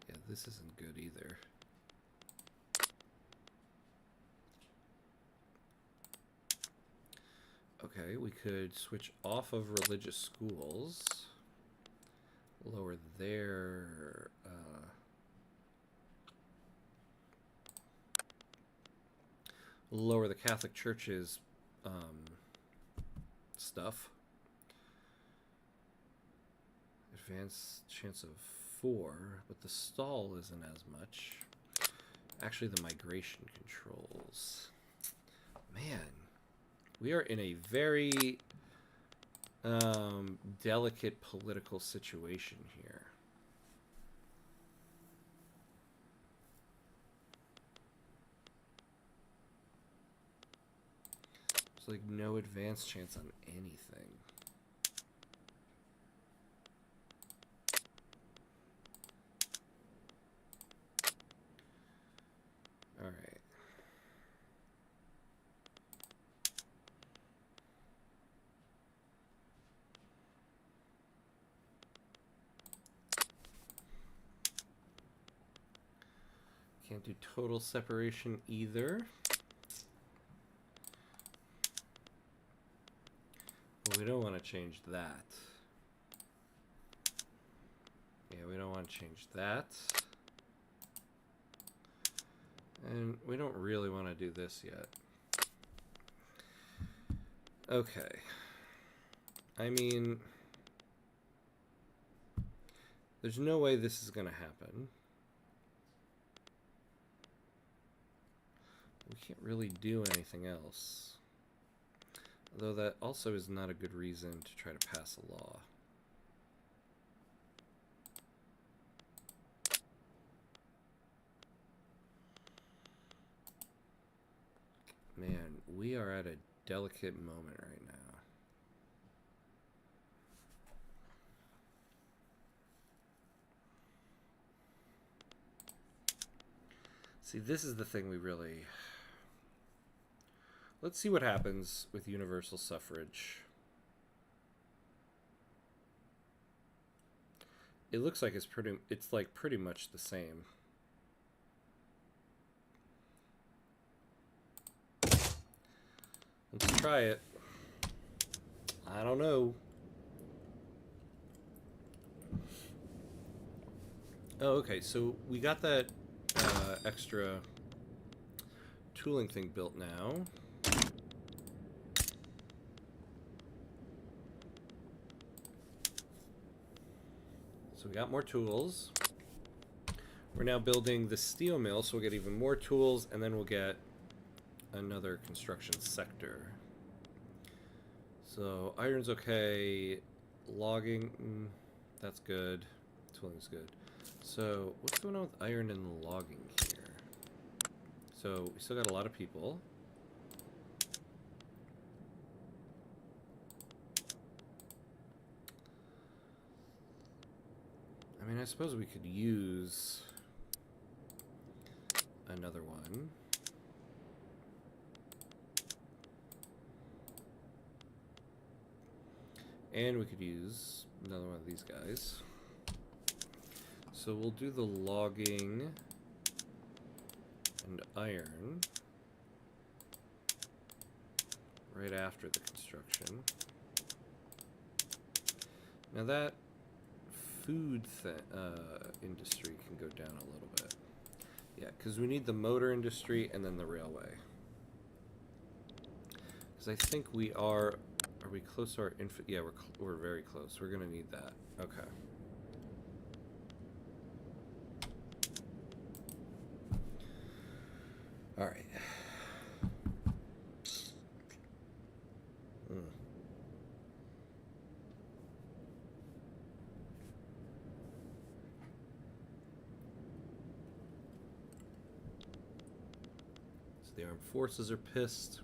Yeah, this isn't good either. Okay, we could switch off of religious schools, lower their lower the Catholic Church's stuff. Advanced chance of 4, but the stall isn't as much. Actually, the migration controls. Man. We are in a very delicate political situation here. There's like no advance chance on anything. Can't do total separation either. Well, we don't want to change that. Yeah, we don't want to change that. And we don't really want to do this yet. Okay. I mean, there's no way this is going to happen. We can't really do anything else. Although that also is not a good reason to try to pass a law. Man, we are at a delicate moment right now. See, this is the thing we really... Let's see what happens with universal suffrage. It looks like it's like pretty much the same. Let's try it. I don't know. Oh, okay, so we got that extra tooling thing built now. So we got more tools. We're now building the steel mill, so we'll get even more tools, and then we'll get another construction sector. So iron's okay. Logging, that's good. Tooling's good. So what's going on with iron and logging here? So we still got a lot of people. I mean, I suppose we could use another one. And we could use another one of these guys. So we'll do the logging and iron right after the construction. Now that food industry can go down a little bit. Yeah, because we need the motor industry and then the railway. Because I think we are we close to our yeah, we're very close. We're gonna need that. Okay. All right. So the armed forces are pissed.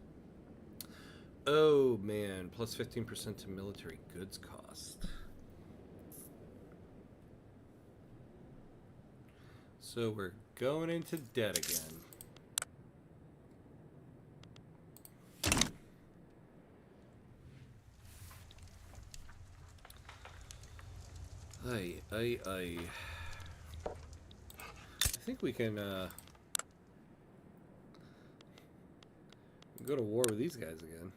Oh man, plus 15% to military goods cost. So we're going into debt again. I think we can go to war with these guys again.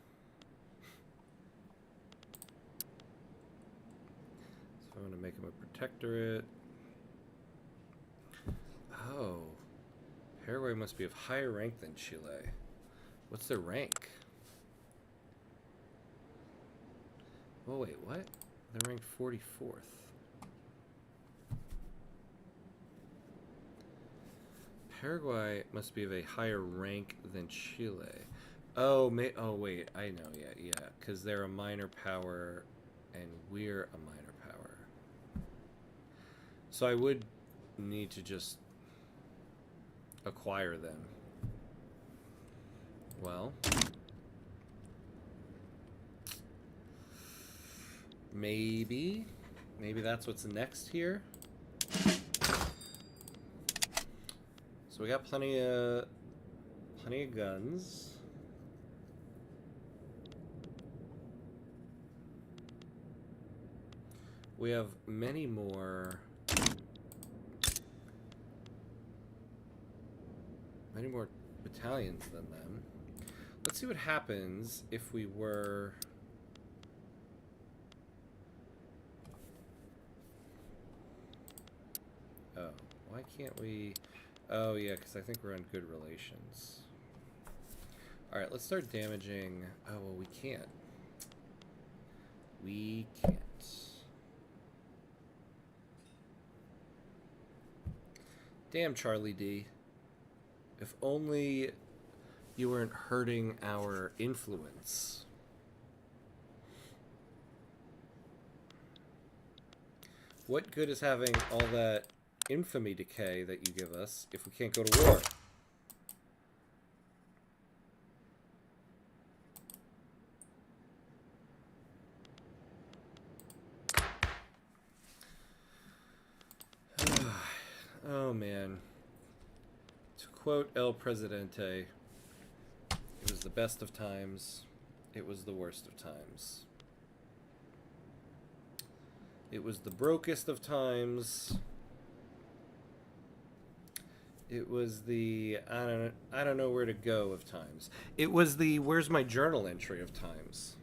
So I'm going to make him a protectorate. Oh. Paraguay must be of higher rank than Chile. What's their rank? Oh, wait, what? They're ranked 44th. Paraguay must be of a higher rank than Chile. Oh, oh wait, I know, yeah, because they're a minor power, and we're a minor power. So I would need to just acquire them. Well, maybe that's what's next here. So we got plenty of guns. We have many more many more battalions than them. Let's see what happens if we were... Oh, why can't we... Oh, yeah, because I think we're on good relations. Alright, let's start damaging... Oh, well, we can't. We can't. Damn, Charlie D. If only you weren't hurting our influence. What good is having all that infamy decay that you give us if we can't go to war? Oh, man. To quote El Presidente, it was the best of times, it was the worst of times. It was the brokest of times. It was the I don't know where to go of times. It was the where's my journal entry of times.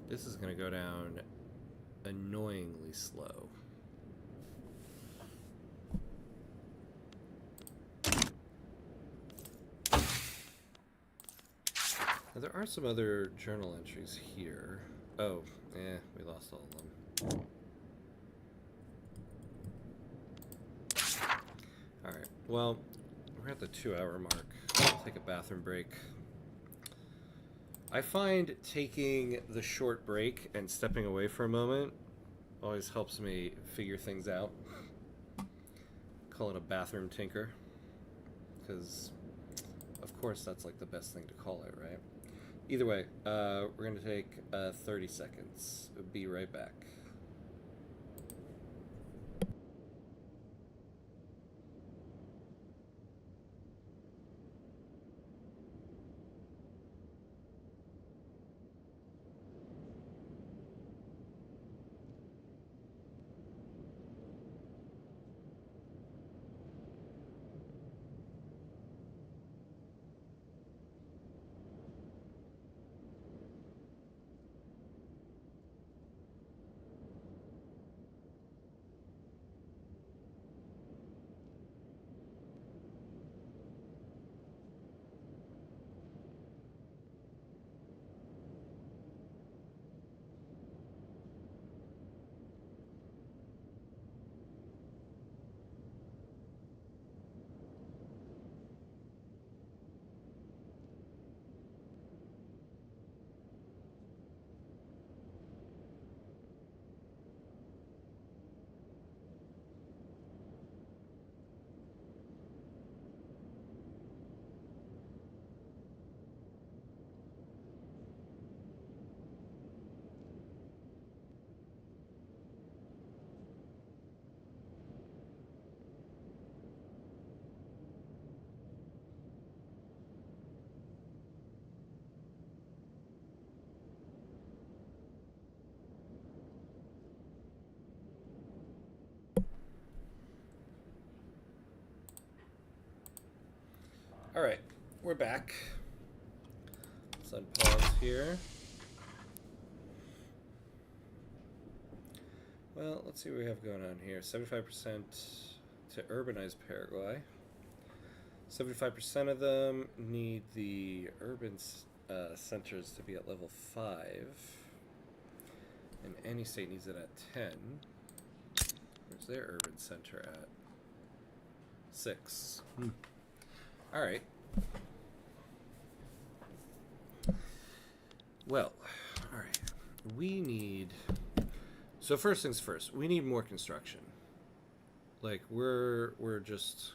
This is going to go down annoyingly slow. Now, there are some other journal entries here. Oh, we lost all of them. Alright, well, we're at the 2-hour mark. I'll take a bathroom break. I find taking the short break and stepping away for a moment always helps me figure things out. Call it a bathroom tinker. Because, of course, that's like the best thing to call it, right? Either way, we're going to take 30 seconds. Be right back. Alright, we're back. Let's unpause here. Well, let's see what we have going on here. 75% to urbanize Paraguay. 75% of them need the urban centers to be at level 5. And any state needs it at 10. Where's their urban center at? 6. Alright. Well, alright. We need... So first things first, we need more construction. Like, we're just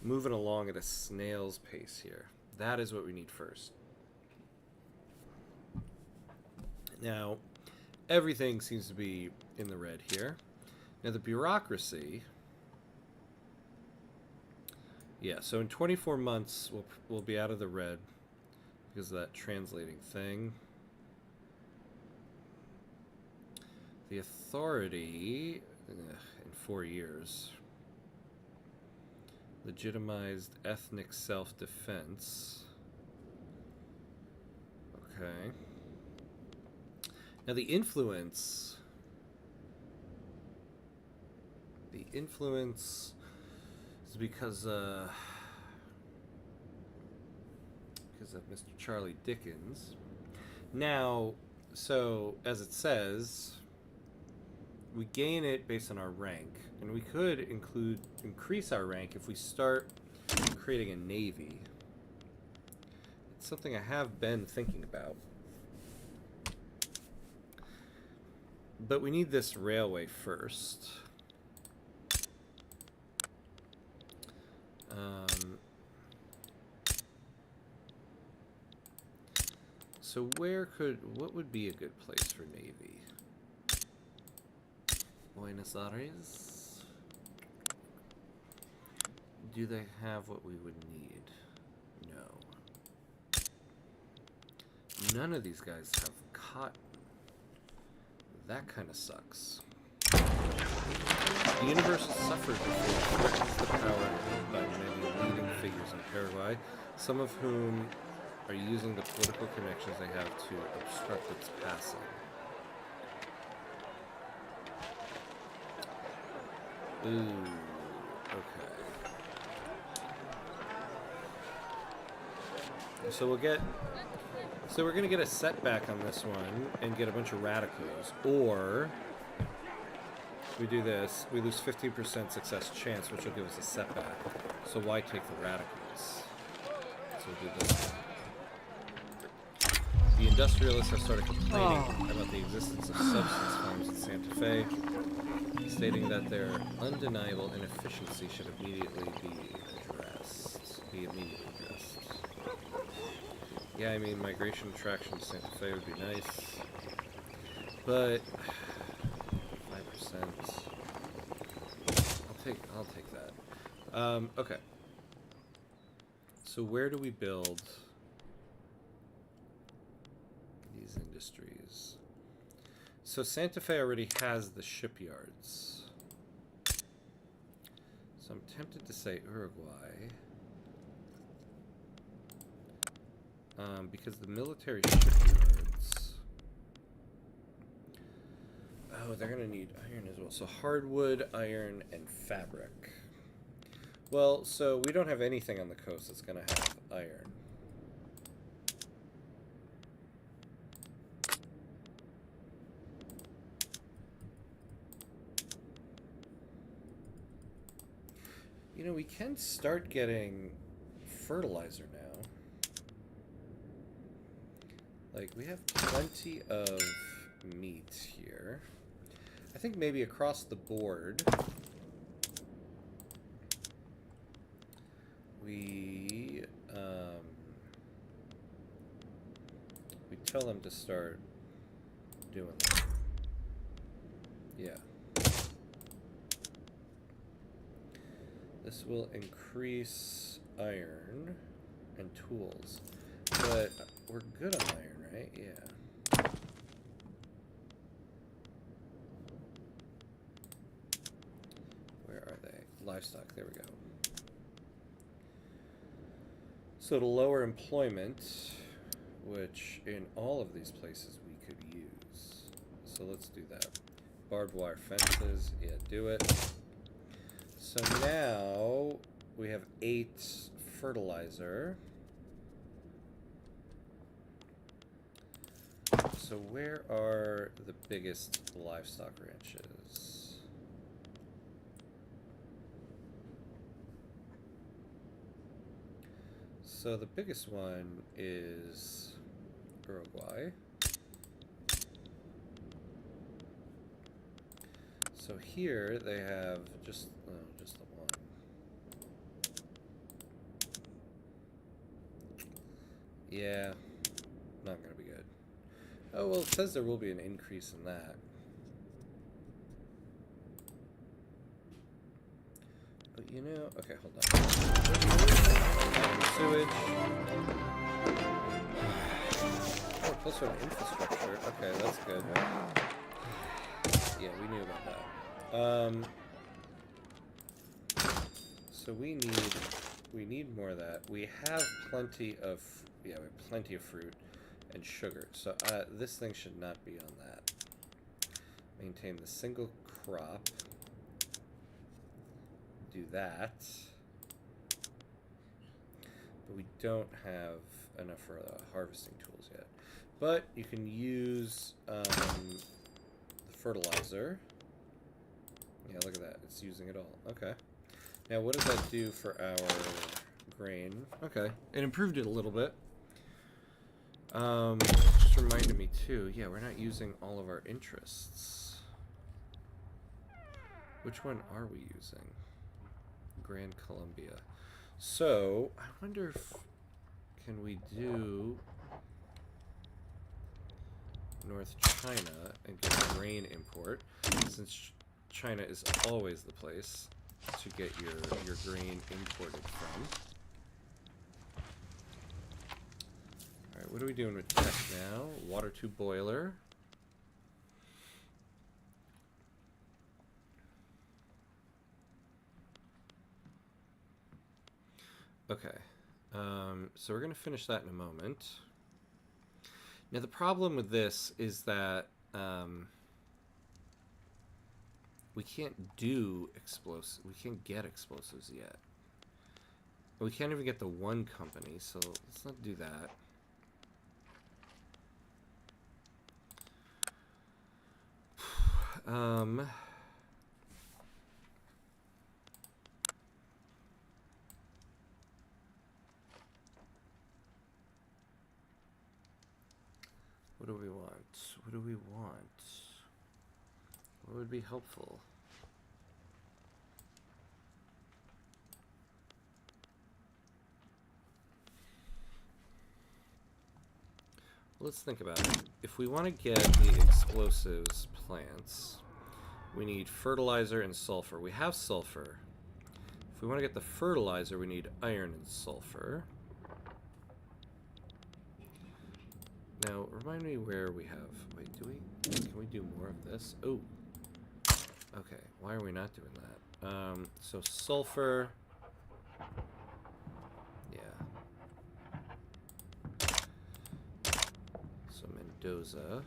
moving along at a snail's pace here. That is what we need first. Now, everything seems to be in the red here. Now, the bureaucracy... Yeah, so in 24 months, we'll be out of the red because of that translating thing. The authority, in 4 years. Legitimized ethnic self-defense. Okay. Now the influence is because of Mr. Charlie Dickens. Now, so as it says, we gain it based on our rank, and we could increase our rank if we start creating a navy. It's something I have been thinking about. But we need this railway first. So what would be a good place for navy? Buenos Aires? Do they have what we would need? No. None of these guys have cotton. That kind of sucks. The universe has suffered before it threatens the power held by many leading figures in Paraguay, some of whom are using the political connections they have to obstruct its passing. Ooh, okay. So we're gonna get a setback on this one and get a bunch of radicals, or we do this, we lose 15% success chance, which will give us a setback. So why take the radicals? So we'll do this one. The industrialists have started complaining about the existence of substance farms in Santa Fe, stating that their undeniable inefficiency should immediately be addressed. Yeah, I mean, migration attraction to Santa Fe would be nice, but 5%. I'll take that. Okay. So where do we build these industries? So Santa Fe already has the shipyards. So I'm tempted to say Uruguay. Because the military shipyards... Oh, they're going to need iron as well. So hardwood, iron, and fabric. Well, so we don't have anything on the coast that's going to have iron. You know, we can start getting fertilizer now. Like, we have plenty of meat here. I think maybe across the board, we tell them to start doing that. Yeah. This will increase iron and tools. But we're good on iron, right? Yeah. Where are they? Livestock, there we go. So to lower employment, which in all of these places we could use. So let's do that. Barbed wire fences, yeah, do it. So now we have 8 fertilizer. So where are the biggest livestock ranches? So the biggest one is Uruguay. So here they have just the one. Yeah, not gonna be good. Oh, well, it says there will be an increase in that. But you know, okay, hold on. Sewage. Oh, plus one infrastructure. Okay, that's good. Yeah, we knew about that. So So we need more of that. We have plenty of fruit and sugar. So this thing should not be on that. Maintain the single crop. Do that. But we don't have enough for harvesting tools yet. But you can use the fertilizer. Yeah, look at that. It's using it all. Okay. Now, what does that do for our grain? Okay. It improved it a little bit. Just reminded me, too. Yeah, we're not using all of our interests. Which one are we using? Grand Columbia. So, I wonder if... Can we do... North China and get a grain import, since China is always the place to get your grain imported from. Alright, what are we doing with tech now? Water to boiler. Okay, so we're going to finish that in a moment. Now the problem with this is that we can't do explosives. We can't get explosives yet. We can't even get the one company, so let's not do that. What do we want? What do we want? What would be helpful? Let's think about it. If we want to get the explosives plants, we need fertilizer and sulfur. We have sulfur. If we want to get the fertilizer, we need iron and sulfur. Now, remind me where we have... Wait, can we do more of this? Oh. Okay, why are we not doing that? So sulfur... Yeah. So Mendoza.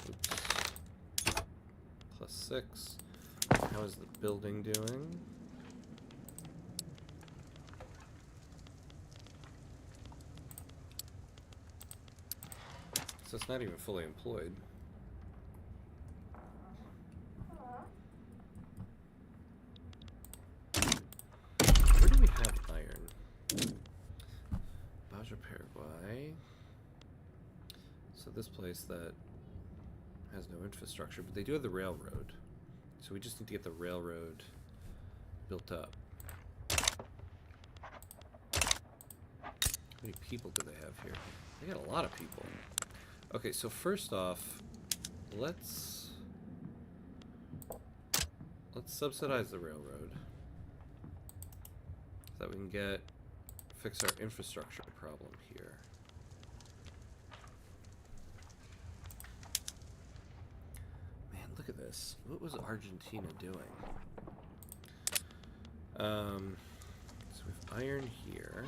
Oops. +6. How is the building doing? So it's not even fully employed. Where do we have iron? ParagWHY. So this place that has no infrastructure, but they do have the railroad. So we just need to get the railroad built up. How many people do they have here? They got a lot of people. Okay, so first off, let's subsidize the railroad so that we can fix our infrastructure problem here. Man, look at this. What was Argentina doing? So we have iron here.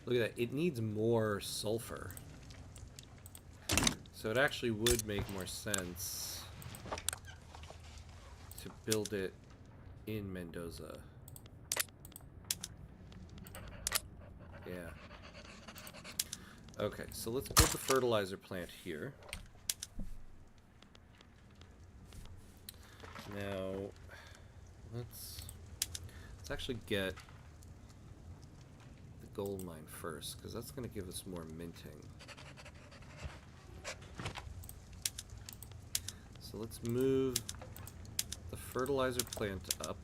Look at that, it needs more sulfur. So it actually would make more sense to build it in Mendoza. Yeah. Okay, so let's build the fertilizer plant here. Now, let's actually get gold mine first, because that's going to give us more minting. So let's move the fertilizer plant up.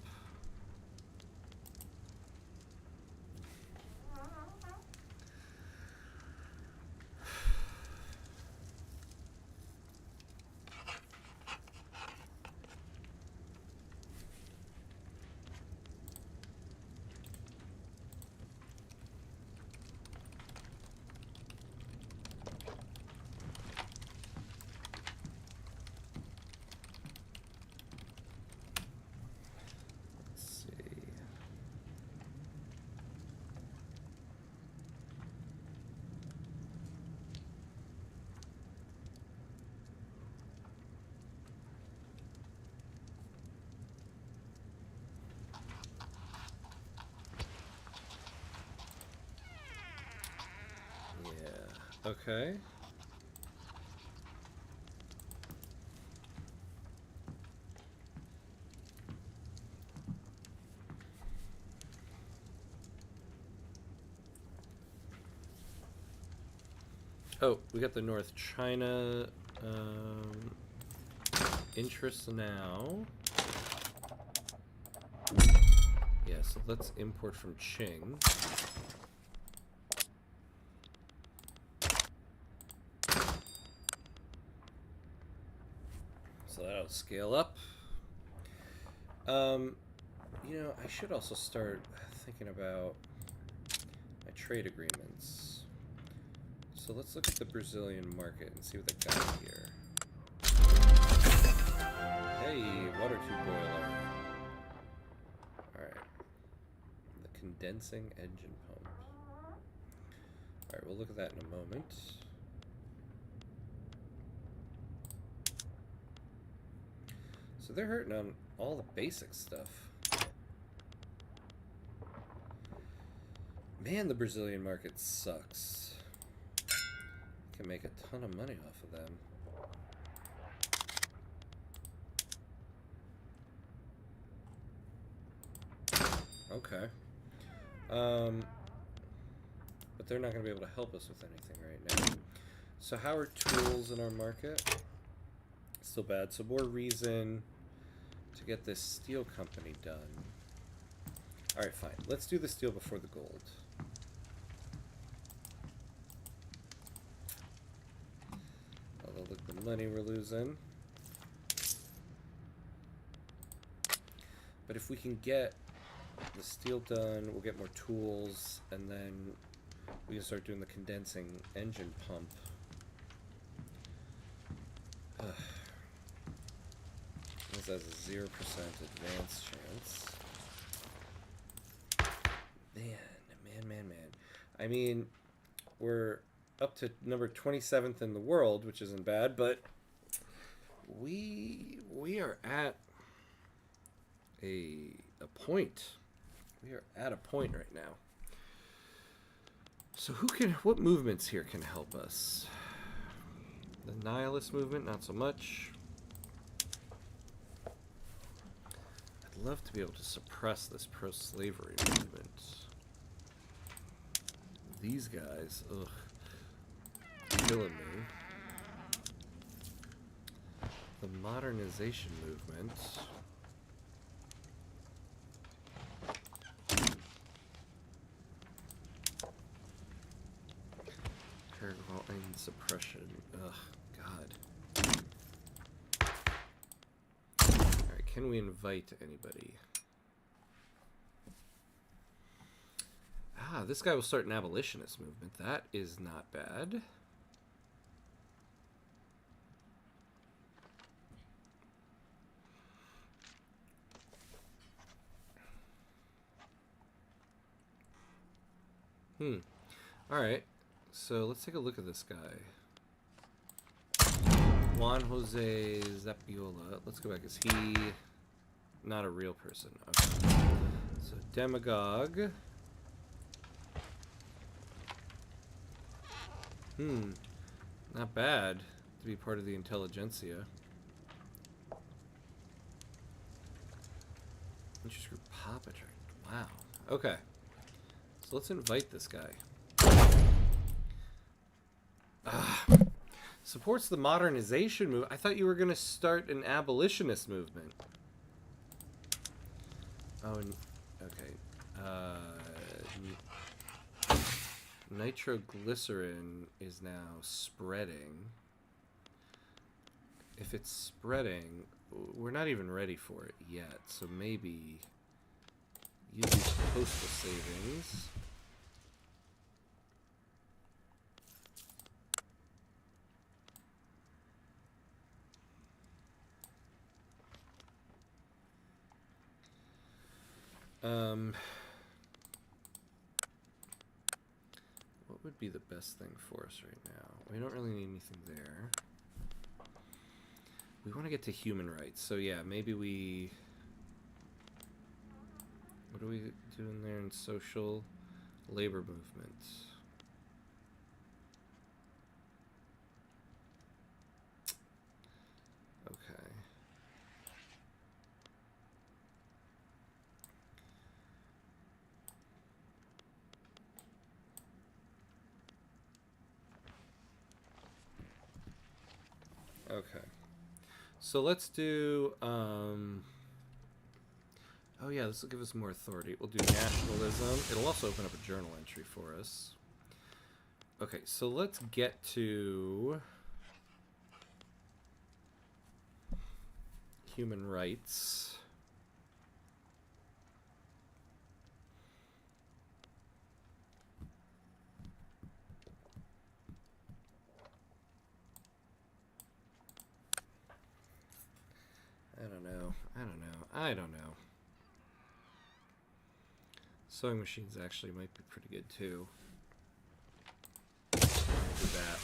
Okay. Oh, we got the North China interests now. Yeah, so let's import from Qing. So that'll scale up. You know, I should also start thinking about my trade agreements. So let's look at the Brazilian market and see what they got here. Hey, water tube boiler. Alright. The condensing engine pump. Alright, we'll look at that in a moment. So they're hurting on all the basic stuff. Man, the Brazilian market sucks. Can make a ton of money off of them. Okay. But they're not going to be able to help us with anything right now. So how are tools in our market? Still bad. So more reason to get this steel company done. Alright, fine. Let's do the steel before the gold. Although look at the money we're losing. But if we can get the steel done, we'll get more tools, and then we can start doing the condensing engine pump. This has a 0% advance chance. Man. I mean, we're up to number 27th in the world, which isn't bad, but we are at a point. We are at a point right now. So what movements here can help us? The nihilist movement, not so much. I'd love to be able to suppress this pro-slavery movement. These guys, ugh, killing me. The modernization movement. Paraguay suppression. Ugh, God. Alright, can we invite anybody? Ah, this guy will start an abolitionist movement. That is not bad. Alright. So let's take a look at this guy. Juan Jose Zapiola. Let's go back. Is he not a real person? Okay. So demagogue. Not bad to be part of the intelligentsia. Interest group Papa Track. Wow. Okay. So let's invite this guy. Supports the modernization movement. I thought you were going to start an abolitionist movement. Oh, okay. Nitroglycerin is now spreading. If it's spreading, we're not even ready for it yet. So maybe use these postal savings. What would be the best thing for us right now? We don't really need anything there. We want to get to human rights. So yeah, maybe we... What are we doing there in social labor movement? So let's do, oh yeah, this will give us more authority. We'll do nationalism. It'll also open up a journal entry for us. Okay, so let's get to human rights. I don't know. Sewing machines actually might be pretty good too. Do that.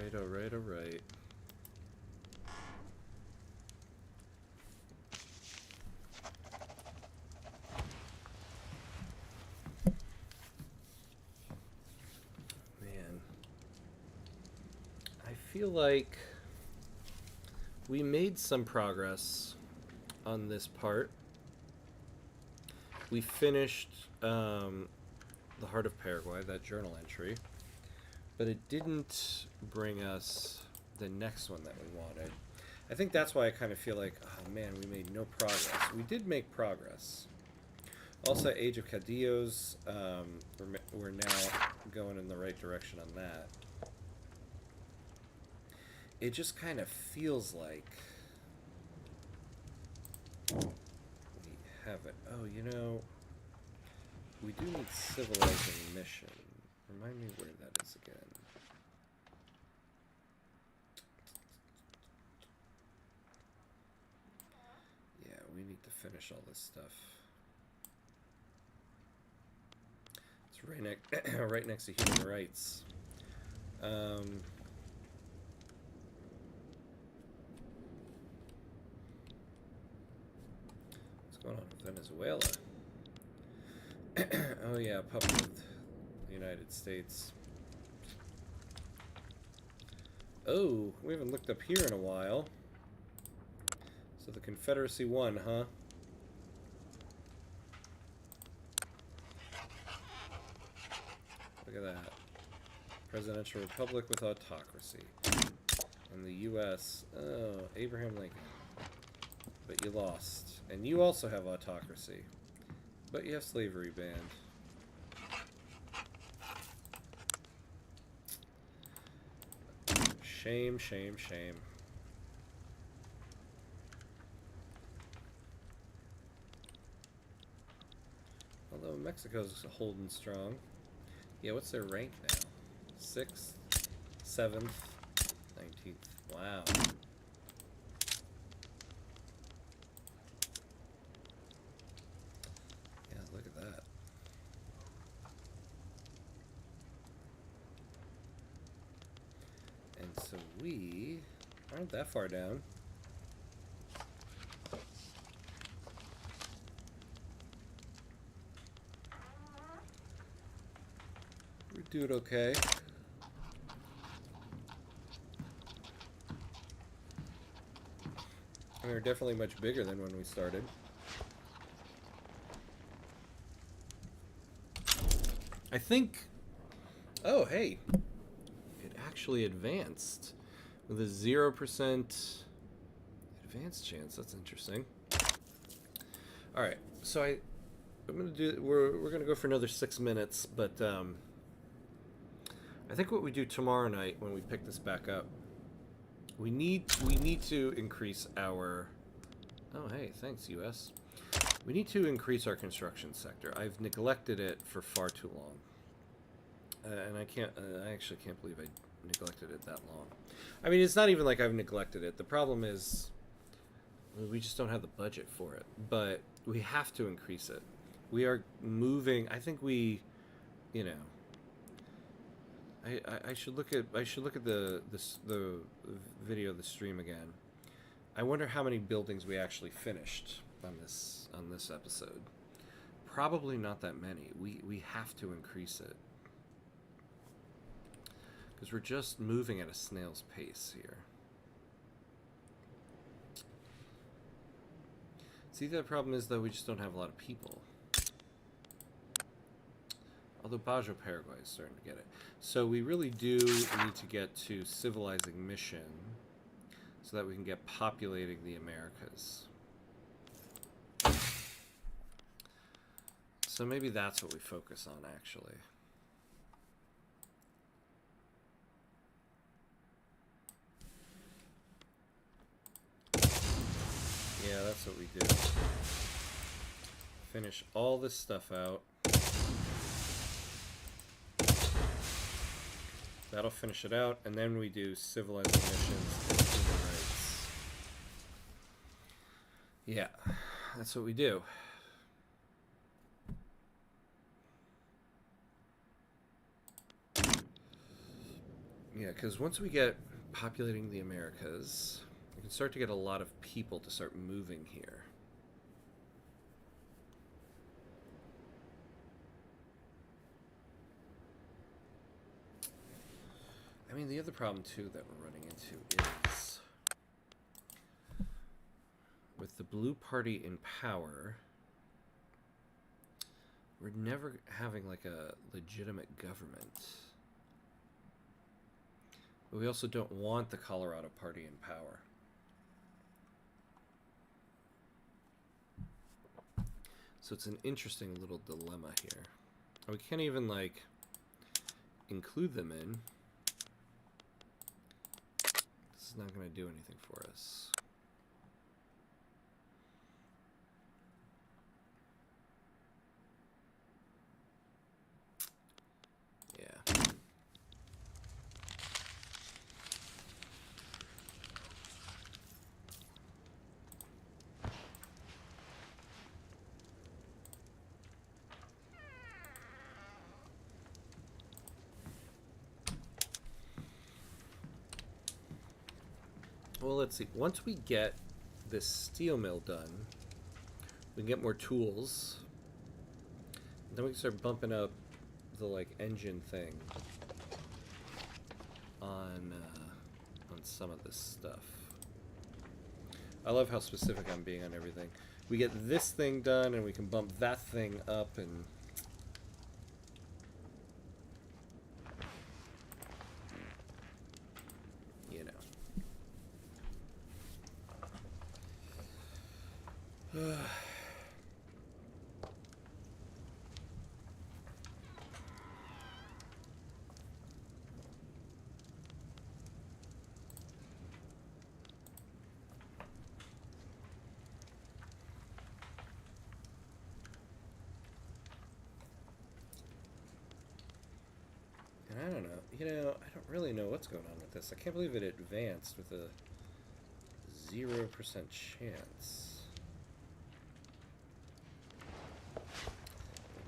All right. Man, I feel like we made some progress on this part. We finished the Heart of Paraguay, that journal entry, but it didn't bring us the next one that we wanted. I think that's why I kind of feel like, oh man, we made no progress. We did make progress. Also, Age of Caudillos, we're now going in the right direction on that. It just kind of feels like we haven't. Oh, you know, we do need civilizing mission. Remind me where that is again. Yeah, we need to finish all this stuff. It's right next to human rights. What's going on with Venezuela? Oh yeah, puppy with the United States. Oh, we haven't looked up here in a while. So the Confederacy won, huh? Look at that. Presidential republic with autocracy. And the U.S. Oh, Abraham Lincoln. But you lost. And you also have autocracy. But you have slavery banned. Shame, shame, shame. Although Mexico's holding strong. Yeah, what's their rank now? 6th, 7th, 19th. Wow. Yeah, look at that. And so we aren't that far down. We're doing okay. We're definitely much bigger than when we started. I think... Oh, hey. It actually advanced with a 0% advanced chance. That's interesting. All right. So I'm going to do... We're going to go for another 6 minutes, but I think what we do tomorrow night when we pick this back up, we need to increase our... Oh, hey, thanks, U.S. We need to increase our construction sector. I've neglected it for far too long. And I actually can't believe neglected it that long. I mean, it's not even like I've neglected it. The problem is we just don't have the budget for it. But we have to increase it. We are moving. I think we, you know, I should look at the video of the stream again. I wonder how many buildings we actually finished on this episode. Probably not that many. We have to increase it because we're just moving at a snail's pace here. See, the problem is though we just don't have a lot of people. Although Bajo Paraguay is starting to get it. So we really do need to get to civilizing mission so that we can get populating the Americas. So maybe that's what we focus on, actually. Yeah, that's what we do. Finish all this stuff out. That'll finish it out, and then we do civilizing missions and human rights. Yeah, that's what we do. Yeah, because once we get populating the Americas, we can start to get a lot of people to start moving here. I mean, the other problem, too, that we're running into is with the Blue Party in power, we're never having, like, a legitimate government. But we also don't want the Colorado Party in power. So it's an interesting little dilemma here. We can't even, like, include them in. This is not going to do anything for us. Yeah. Well, let's see. Once we get this steel mill done, we can get more tools. Then we can start bumping up the like engine thing on some of this stuff. I love how specific I'm being on everything. We get this thing done, and we can bump that thing up, and you know. And I don't know. You know, I don't really know what's going on with this. I can't believe it advanced with a 0% chance.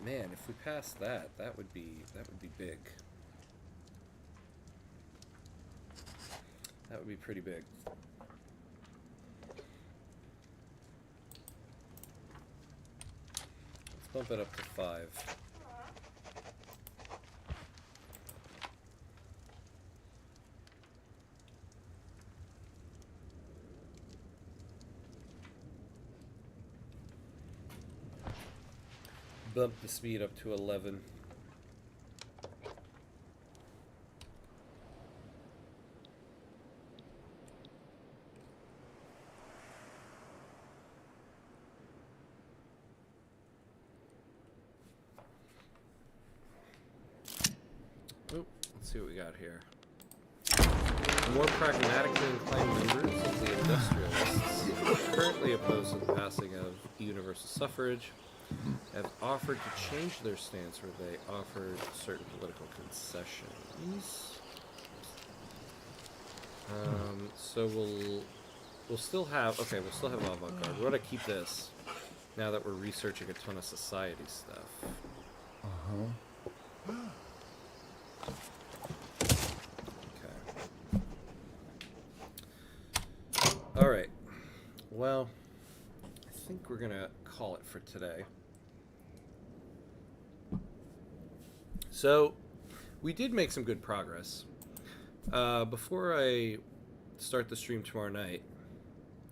Man, if we pass that, that would be big. That would be pretty big. Let's bump it up to 5. Bump the speed up to 11. Oh, let's see what we got here. More pragmatically inclined members of the industrialists, currently opposed to the passing of universal suffrage, have offered to change their stance where they offered certain political concessions. So we'll still have we'll still have avant-garde. We want to keep this now that we're researching a ton of society stuff. Okay. All right. Well, I think we're gonna call it for today. So we did make some good progress. Before I start the stream tomorrow night,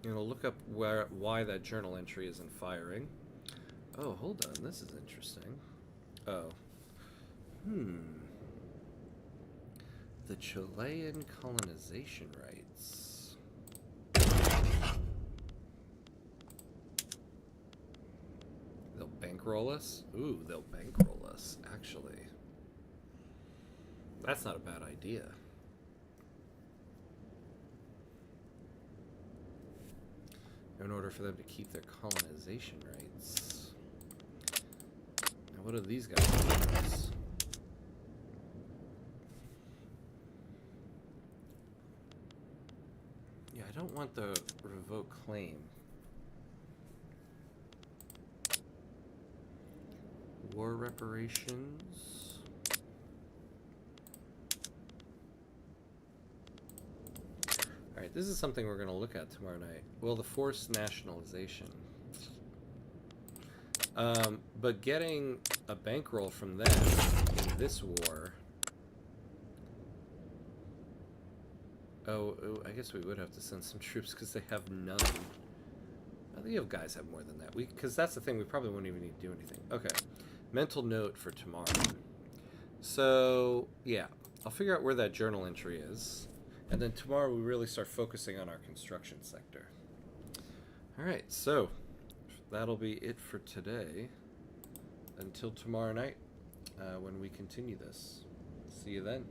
look up why that journal entry isn't firing. Oh, hold on, this is interesting. Oh. The Chilean colonization rights. They'll bankroll us? Ooh, they'll bankroll us, actually. That's not a bad idea. In order for them to keep their colonization rights. Now, what do these guys do? Yeah, I don't want the revoke claim. War reparations. Alright, this is something we're going to look at tomorrow night. Well, the forced nationalization. But getting a bankroll from them in this war... Oh, I guess we would have to send some troops because they have none. The guys have more than that. Because that's the thing, we probably won't even need to do anything. Okay. Mental note for tomorrow. So, yeah. I'll figure out where that journal entry is. And then tomorrow we really start focusing on our construction sector. Alright, so that'll be it for today. Until tomorrow night, when we continue this. See you then.